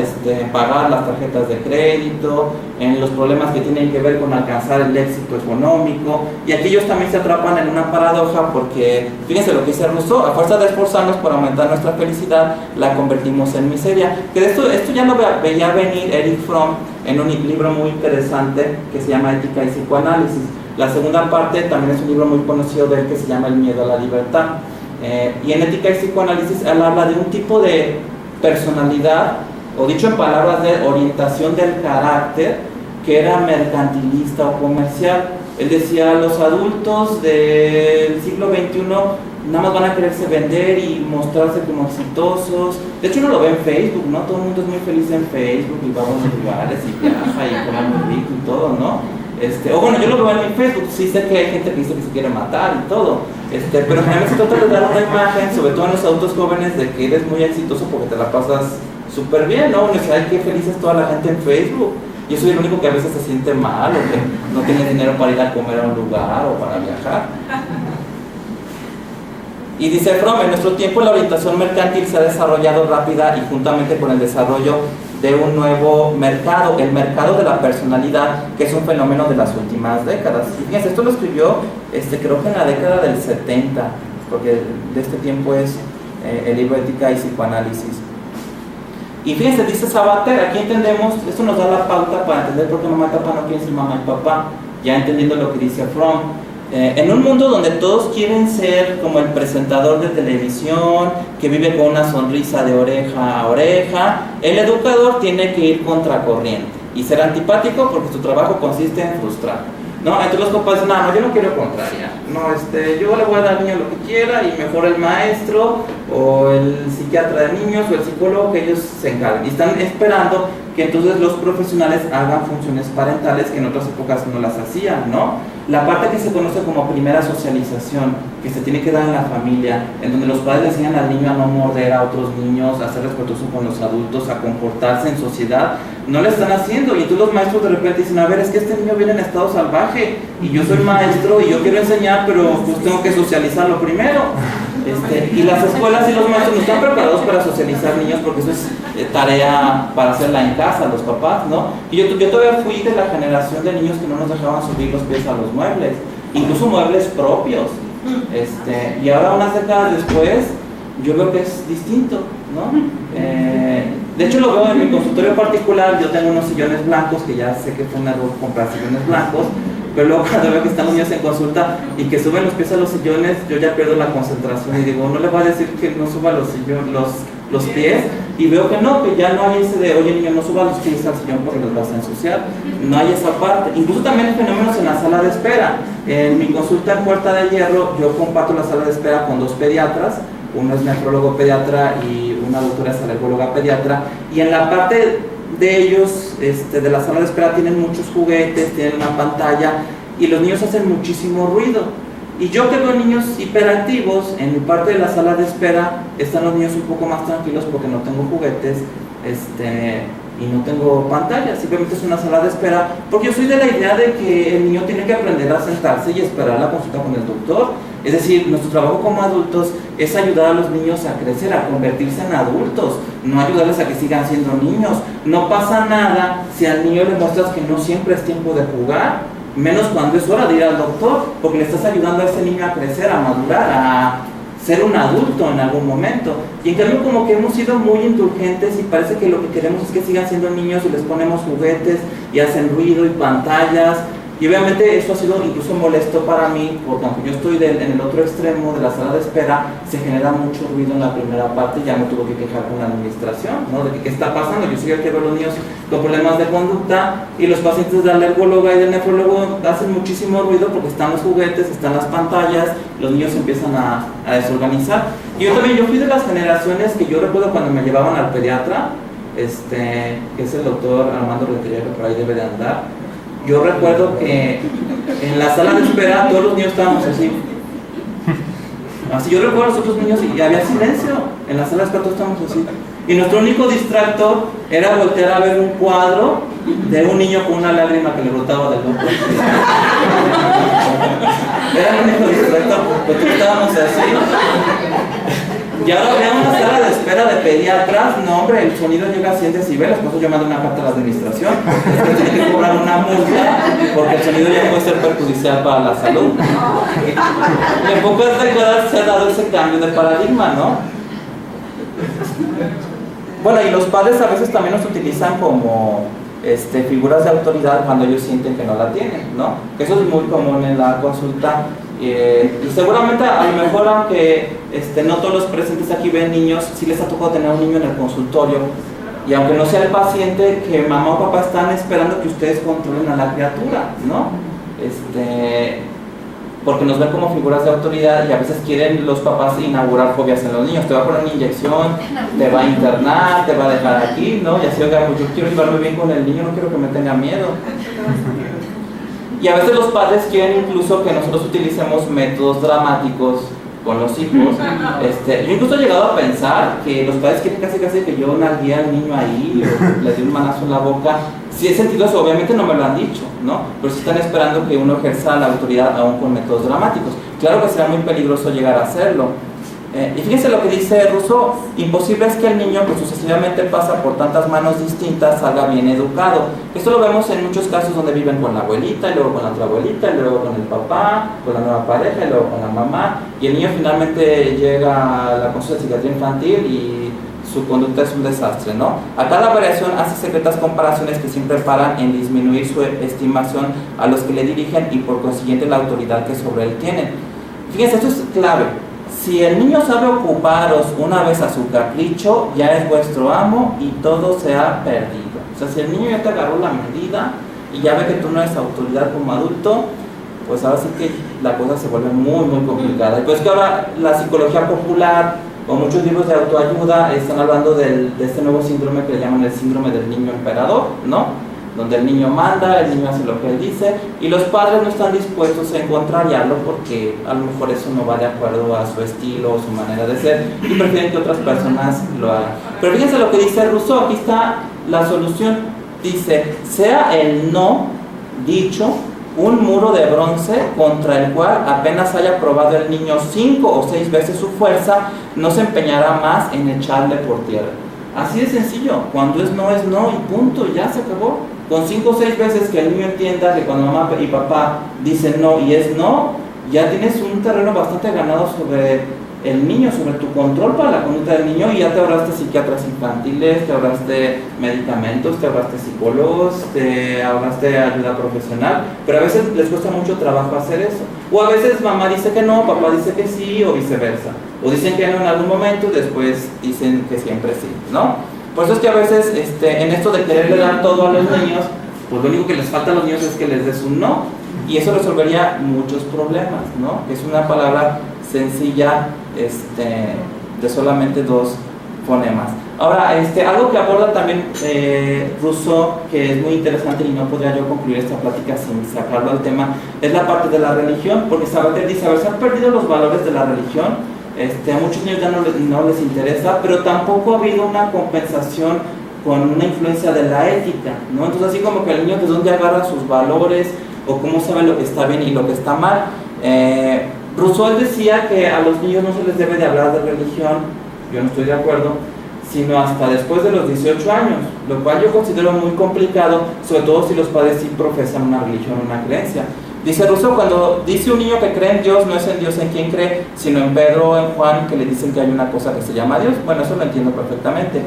Pagar las tarjetas de crédito, en los problemas que tienen que ver con alcanzar el éxito económico, y aquí ellos también se atrapan en una paradoja porque, fíjense lo que dice Rousseau, a fuerza de esforzarnos por aumentar nuestra felicidad, la convertimos en miseria. Que de esto ya lo veía venir Erich Fromm en un libro muy interesante que se llama Ética y Psicoanálisis. La segunda parte también es un libro muy conocido de él que se llama El miedo a la libertad. Y en Ética y Psicoanálisis él habla de un tipo de personalidad, o dicho en palabras de orientación del carácter, que era mercantilista o comercial. Él decía, los adultos del siglo XXI nada más van a quererse vender y mostrarse como exitosos. De hecho uno lo ve en Facebook, ¿no? Todo el mundo es muy feliz en Facebook y va a buenos lugares y viaja y come muy rico y todo, ¿no? O bueno, yo lo veo en mi Facebook, sí sé que hay gente que dice que se quiere matar y todo, pero generalmente se trata de dar una imagen, sobre todo en los adultos jóvenes, de que eres muy exitoso porque te la pasas súper bien, ¿no? Uno dice, ay, qué feliz es toda la gente en Facebook. Yo soy el único que a veces se siente mal o que no tiene dinero para ir a comer a un lugar o para viajar. Y dice Fromm, en nuestro tiempo la orientación mercantil se ha desarrollado rápida y juntamente con el desarrollo de un nuevo mercado, el mercado de la personalidad, que es un fenómeno de las últimas décadas. Y fíjense, esto lo escribió, creo que en la década del 70, porque de este tiempo es el libro Ética y Psicoanálisis. Y fíjense, dice Sabater, aquí entendemos, esto nos da la pauta para entender por qué mamá y papá no quieren ser mamá y papá, ya entendiendo lo que dice Fromm. En un mundo donde todos quieren ser como el presentador de televisión, que vive con una sonrisa de oreja a oreja, el educador tiene que ir contracorriente y ser antipático porque su trabajo consiste en frustrar, ¿no? Entonces los papás dicen, no, yo no quiero contrariar, no, yo le voy a dar al niño lo que quiera y mejor el maestro o el psiquiatra de niños o el psicólogo que ellos se encarguen. Y están esperando que entonces los profesionales hagan funciones parentales que en otras épocas no las hacían, ¿no? La parte que se conoce como primera socialización, que se tiene que dar en la familia, en donde los padres le enseñan al niño a no morder a otros niños, a ser respetuoso con los adultos, a comportarse en sociedad, no lo están haciendo. Y entonces los maestros de repente dicen, a ver, es que este niño viene en estado salvaje, y yo soy maestro, y yo quiero enseñar, pero pues tengo que socializarlo primero. Y las escuelas y los maestros no están preparados para socializar niños, porque eso es tarea para hacerla en casa, los papás, ¿no? Y yo todavía fui de la generación de niños que no nos dejaban subir los pies a los muebles, incluso muebles propios. Y ahora, unas décadas después, yo veo que es distinto, ¿no? De hecho, lo veo en mi consultorio particular. Yo tengo unos sillones blancos, que ya sé que fue un error comprar sillones blancos, pero luego cuando veo que están los niños en consulta y que suben los pies a los sillones, yo ya pierdo la concentración y digo, no le voy a decir que no suba los pies, y veo que no, que ya no hay ese de, oye niño, no suba los pies al sillón porque los vas a ensuciar. No hay esa parte. Incluso también hay fenómenos en la sala de espera. En mi consulta en Puerta de Hierro, yo comparto la sala de espera con dos pediatras, uno es nefrólogo pediatra y una doctora es alergóloga pediatra, y en la parte de ellos, de la sala de espera, tienen muchos juguetes, tienen una pantalla, y los niños hacen muchísimo ruido. Y yo que veo niños hiperactivos, en mi parte de la sala de espera están los niños un poco más tranquilos porque no tengo juguetes y no tengo pantalla, simplemente es una sala de espera, porque yo soy de la idea de que el niño tiene que aprender a sentarse y esperar la consulta con el doctor. Es decir, nuestro trabajo como adultos es ayudar a los niños a crecer, a convertirse en adultos, no ayudarles a que sigan siendo niños. No pasa nada si al niño le muestras que no siempre es tiempo de jugar, menos cuando es hora de ir al doctor, porque le estás ayudando a ese niño a crecer, a madurar, a ser un adulto en algún momento. Y en cambio, como que hemos sido muy indulgentes y parece que lo que queremos es que sigan siendo niños, y les ponemos juguetes y hacen ruido y pantallas. Y obviamente eso ha sido incluso molesto para mí, porque aunque yo estoy en el otro extremo de la sala de espera, se genera mucho ruido en la primera parte. Ya me tuve que quejar con la administración, ¿no? De que qué está pasando. Yo soy el que veo a los niños con problemas de conducta, y los pacientes de alergóloga y de nefrólogo hacen muchísimo ruido porque están los juguetes, están las pantallas, los niños empiezan a desorganizar. Y yo también, yo fui de las generaciones que yo recuerdo cuando me llevaban al pediatra, que es el doctor Armando Rentería, que por ahí debe de andar. Yo recuerdo que en la sala de espera todos los niños estábamos así. Así yo recuerdo a los otros niños y había silencio. En la sala de espera todos estábamos así. Y nuestro único distractor era voltear a ver un cuadro de un niño con una lágrima que le brotaba del ojo. Era el único distractor, porque todos estábamos así. Y ahora había una sala de espera de pediatras. No, hombre, el sonido llega a 100 decibeles. Por eso yo mando una carta a la administración. Es que tiene que cobrar una multa porque el sonido ya puede ser perjudicial para la salud. Y en pocas décadas se ha dado ese cambio de paradigma, ¿no? Bueno, y los padres a veces también nos utilizan como figuras de autoridad cuando ellos sienten que no la tienen, ¿no? Eso es muy común en la consulta. Y seguramente a lo mejor, aunque no todos los presentes aquí ven niños, sí les ha tocado tener un niño en el consultorio, y aunque no sea el paciente, que mamá o papá están esperando que ustedes controlen a la criatura, ¿no? Porque nos ven como figuras de autoridad, y a veces quieren los papás inaugurar fobias en los niños. Te va a poner una inyección, te va a internar, te va a dejar aquí, ¿no? Y así, oiga, pues yo quiero llevarme bien con el niño, no quiero que me tenga miedo. Y a veces los padres quieren incluso que nosotros utilicemos métodos dramáticos con los hijos. Yo incluso he llegado a pensar que los padres quieren casi que yo nalguee al niño ahí o le dé un manazo en la boca. Si he sentido eso, obviamente no me lo han dicho, ¿no? Pero sí están esperando que uno ejerza la autoridad aún con métodos dramáticos. Claro que será muy peligroso llegar a hacerlo. Y fíjense lo que dice Rousseau: imposible es que el niño, que sucesivamente pasa por tantas manos distintas, salga bien educado. Esto lo vemos en muchos casos donde viven con la abuelita, y luego con la otra abuelita, y luego con el papá, con la nueva pareja, y luego con la mamá, y el niño finalmente llega a la consulta de psiquiatría infantil y su conducta es un desastre, ¿no? A cada variación hace secretas comparaciones que siempre paran en disminuir su estimación a los que le dirigen y por consiguiente la autoridad que sobre él tienen. Fíjense, esto es clave. Si el niño sabe ocuparos una vez a su capricho, ya es vuestro amo y todo se ha perdido. O sea, si el niño ya te agarró la medida y ya ve que tú no eres autoridad como adulto, pues ahora sí que la cosa se vuelve muy, muy complicada. Y pues que ahora la psicología popular o muchos libros de autoayuda están hablando de este nuevo síndrome que le llaman el síndrome del niño emperador, ¿no? Donde el niño manda, el niño hace lo que él dice, y los padres no están dispuestos a contrariarlo porque a lo mejor eso no va de acuerdo a su estilo o su manera de ser, y prefieren que otras personas lo hagan. Pero fíjense lo que dice Rousseau, aquí está la solución, dice, sea el no dicho un muro de bronce contra el cual apenas haya probado el niño 5 o 6 veces su fuerza, no se empeñará más en echarle por tierra. Así de sencillo, cuando es no y punto, ya se acabó. Con 5 o 6 veces que el niño entienda que cuando mamá y papá dicen no y es no, ya tienes un terreno bastante ganado sobre el niño, sobre tu control para la conducta del niño, y ya te ahorraste psiquiatras infantiles, te ahorraste medicamentos, te ahorraste psicólogos, te ahorraste ayuda profesional, pero a veces les cuesta mucho trabajo hacer eso. O a veces mamá dice que no, papá dice que sí, o viceversa. O dicen que no en algún momento y después dicen que siempre sí, ¿no? Por eso es que a veces en esto de quererle dar todo a los niños, pues lo único que les falta a los niños es que les des un no, y eso resolvería muchos problemas, ¿no? Es una palabra sencilla de solamente 2 fonemas. Ahora, algo que aborda también Rousseau, que es muy interesante y no podría yo concluir esta plática sin sacarlo al tema, es la parte de la religión, porque Sabater dice, a ver, se han perdido los valores de la religión, a muchos niños ya no les interesa, pero tampoco ha habido una compensación con una influencia de la ética, ¿no? Entonces así como que el niño de dónde agarra sus valores o cómo sabe lo que está bien y lo que está mal. Rousseau decía que a los niños no se les debe de hablar de religión, yo no estoy de acuerdo, sino hasta después de los 18 años, lo cual yo considero muy complicado, sobre todo si los padres sí profesan una religión, una creencia. Dice Rousseau, cuando dice un niño que cree en Dios, no es en Dios en quien cree, sino en Pedro o en Juan, que le dicen que hay una cosa que se llama Dios. Bueno, eso lo entiendo perfectamente.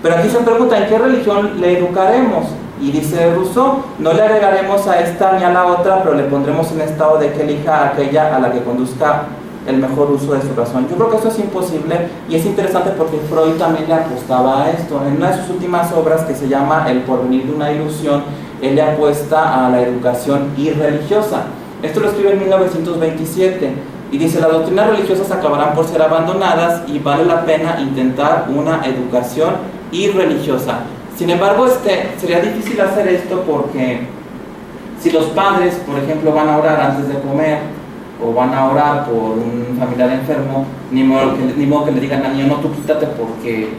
Pero aquí se pregunta, ¿en qué religión le educaremos? Y dice Rousseau, no le agregaremos a esta ni a la otra, pero le pondremos en estado de que elija a aquella a la que conduzca el mejor uso de su razón. Yo creo que eso es imposible, y es interesante porque Freud también le apostaba a esto. En una de sus últimas obras, que se llama El porvenir de una ilusión, él le apuesta a la educación irreligiosa. Esto lo escribe en 1927 y dice, las doctrinas religiosas acabarán por ser abandonadas y vale la pena intentar una educación irreligiosa. Sin embargo, sería difícil hacer esto porque si los padres, por ejemplo, van a orar antes de comer o van a orar por un familiar enfermo, ni modo que le digan al niño, no, tú quítate porque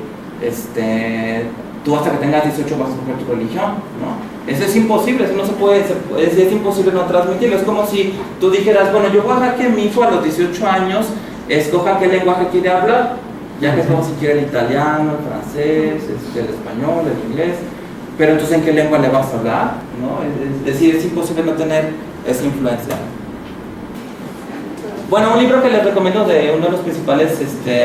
tú hasta que tengas 18 vas a escoger tu religión, ¿no? Eso es imposible, eso no se puede, es imposible no transmitirlo. Es como si tú dijeras, bueno, yo voy a dejar que mi hijo a los 18 años escoja qué lenguaje quiere hablar, ya que es como si quiere el italiano, el francés, el español, el inglés, pero entonces ¿en qué lengua le vas a hablar? ¿No? Es decir, es imposible no tener esa influencia. Bueno, un libro que les recomiendo de uno de los principales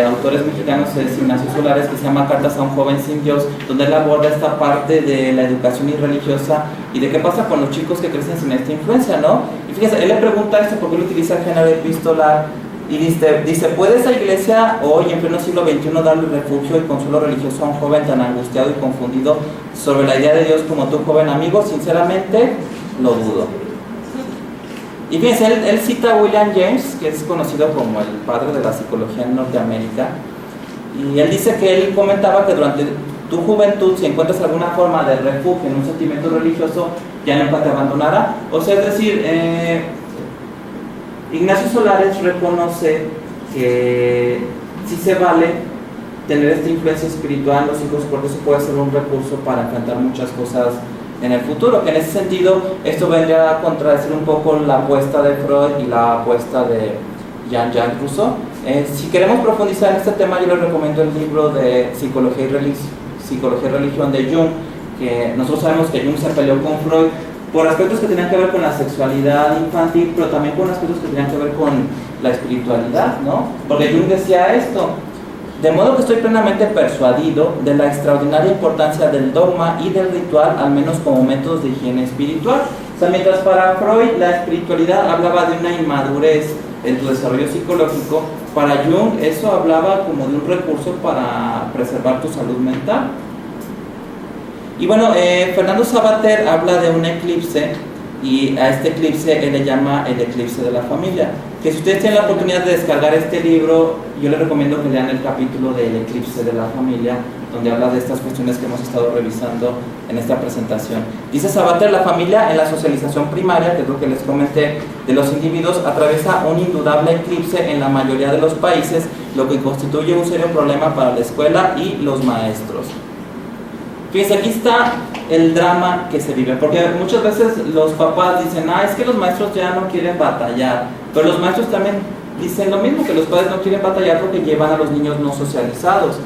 autores mexicanos es Ignacio Solares, que se llama Cartas a un joven sin Dios, donde él aborda esta parte de la educación irreligiosa y de qué pasa con los chicos que crecen sin esta influencia, ¿no? Y fíjense, él le pregunta esto porque él utiliza el género epistolar y dice, ¿puede esa iglesia hoy, en pleno siglo XXI, darle refugio y consuelo religioso a un joven tan angustiado y confundido sobre la idea de Dios como tu joven amigo? Sinceramente, lo dudo. Y fíjense, él cita a William James, que es conocido como el padre de la psicología en Norteamérica, y él dice que él comentaba que durante tu juventud, si encuentras alguna forma de refugio en un sentimiento religioso, ya nunca te abandonará. O sea, es decir, Ignacio Solares reconoce que sí se vale tener esta influencia espiritual en los hijos, porque eso puede ser un recurso para enfrentar muchas cosas en el futuro, que en ese sentido esto vendría a contradecir un poco la apuesta de Freud y la apuesta de Jean-Jacques Rousseau. Si queremos profundizar en este tema, yo les recomiendo el libro de Psicología y Religión de Jung, que nosotros sabemos que Jung se peleó con Freud por aspectos que tenían que ver con la sexualidad infantil, pero también con aspectos que tenían que ver con la espiritualidad, ¿no? Porque Jung decía esto: de modo que estoy plenamente persuadido de la extraordinaria importancia del dogma y del ritual, al menos como métodos de higiene espiritual. O sea, mientras para Freud la espiritualidad hablaba de una inmadurez en tu desarrollo psicológico, para Jung eso hablaba como de un recurso para preservar tu salud mental. Y bueno, Fernando Sabater habla de un eclipse y a este eclipse él le llama el eclipse de la familia. Que si ustedes tienen la oportunidad de descargar este libro, yo les recomiendo que lean el capítulo del eclipse de la familia, donde habla de estas cuestiones que hemos estado revisando en esta presentación. Dice Sabater, la familia en la socialización primaria, que es lo que les comenté, de los individuos, atraviesa un indudable eclipse en la mayoría de los países, lo que constituye un serio problema para la escuela y los maestros. Fíjense, aquí está el drama que se vive, porque muchas veces los papás dicen, es que los maestros ya no quieren batallar, pero los maestros también dicen lo mismo, que los padres no quieren batallar porque llevan a los niños no socializados.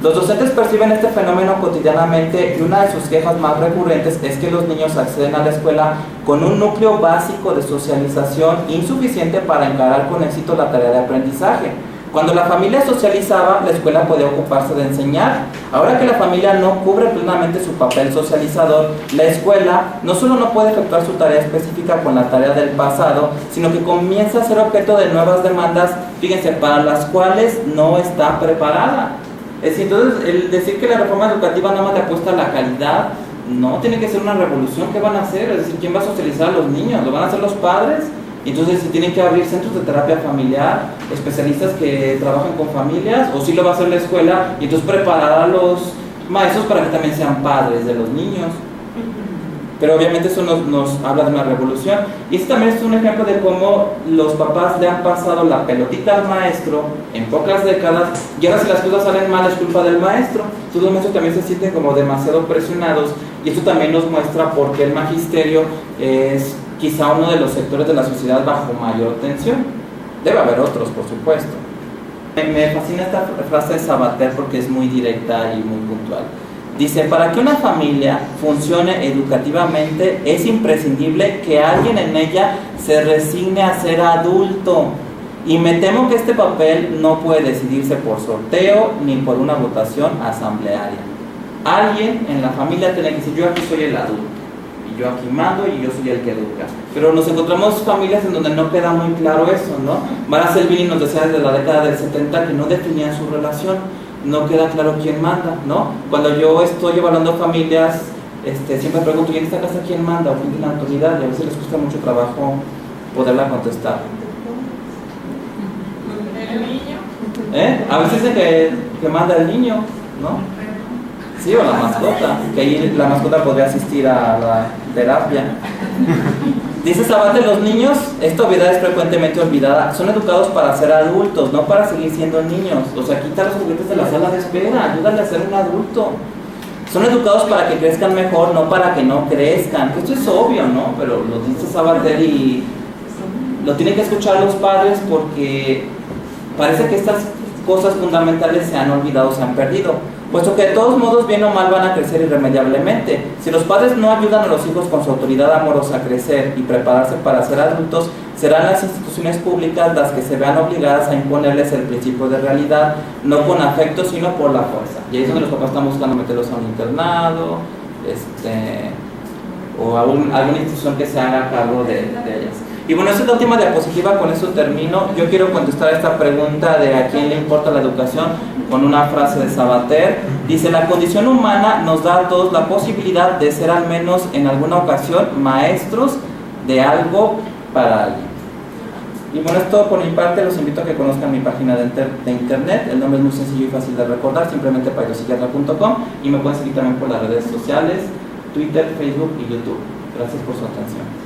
Los docentes perciben este fenómeno cotidianamente y una de sus quejas más recurrentes es que los niños acceden a la escuela con un núcleo básico de socialización insuficiente para encarar con éxito la tarea de aprendizaje. Cuando la familia socializaba, la escuela podía ocuparse de enseñar. Ahora que la familia no cubre plenamente su papel socializador, la escuela no solo no puede efectuar su tarea específica con la tarea del pasado, sino que comienza a ser objeto de nuevas demandas, fíjense, para las cuales no está preparada. Es decir, entonces, el decir que la reforma educativa nada más le apuesta a la calidad, no, tiene que ser una revolución. ¿Qué van a hacer? Es decir, ¿quién va a socializar a los niños? ¿Lo van a hacer los padres? Entonces, si tienen que abrir centros de terapia familiar, especialistas que trabajan con familias, o si lo va a hacer la escuela, y entonces preparar a los maestros para que también sean padres de los niños. Pero obviamente eso nos habla de una revolución. Y este también es un ejemplo de cómo los papás le han pasado la pelotita al maestro en pocas décadas, y ahora si las cosas salen mal es culpa del maestro. Entonces los maestros también se sienten como demasiado presionados, y esto también nos muestra por qué el magisterio es quizá uno de los sectores de la sociedad bajo mayor tensión. Debe haber otros, por supuesto. Me fascina esta frase de Sabater porque es muy directa y muy puntual. Dice, para que una familia funcione educativamente es imprescindible que alguien en ella se resigne a ser adulto. Y me temo que este papel no puede decidirse por sorteo ni por una votación asamblearia. Alguien en la familia tiene que decir, yo aquí soy el adulto, y yo aquí mando y yo soy el que educa. Pero nos encontramos familias en donde no queda muy claro eso, ¿no? Mara Selvini nos decía desde la década del 70 que no definían su relación. No queda claro quién manda, ¿no? Cuando yo estoy evaluando familias, siempre pregunto, ¿y en esta casa quién manda o quién tiene autoridad? Y a veces les cuesta mucho trabajo poderla contestar. ¿El niño? A veces dicen que manda el niño, ¿no? Sí, o la mascota, que ahí la mascota podría asistir a la terapia. Dice Sabater, los niños, esta obviedad es frecuentemente olvidada, son educados para ser adultos, no para seguir siendo niños. O sea, quita los juguetes de la sala de espera, ayúdale a ser un adulto. Son educados para que crezcan mejor, no para que no crezcan. Esto es obvio, ¿no? Pero lo dice Sabater y lo tienen que escuchar los padres porque parece que estas cosas fundamentales se han olvidado, se han perdido. Puesto que de todos modos, bien o mal, van a crecer irremediablemente. Si los padres no ayudan a los hijos con su autoridad amorosa a crecer y prepararse para ser adultos, serán las instituciones públicas las que se vean obligadas a imponerles el principio de realidad, no con afecto, sino por la fuerza. Y ahí es donde los papás están buscando meterlos a un internado, o a alguna institución que se haga cargo de ellas. Y bueno, esa es la última diapositiva, con eso termino. Yo quiero contestar esta pregunta de a quién le importa la educación con una frase de Sabater. Dice, la condición humana nos da a todos la posibilidad de ser al menos en alguna ocasión maestros de algo para alguien. Y bueno, es todo por mi parte. Los invito a que conozcan mi página de internet. El nombre es muy sencillo y fácil de recordar, simplemente paidopsiquiatra.com, y me pueden seguir también por las redes sociales, Twitter, Facebook y YouTube. Gracias por su atención.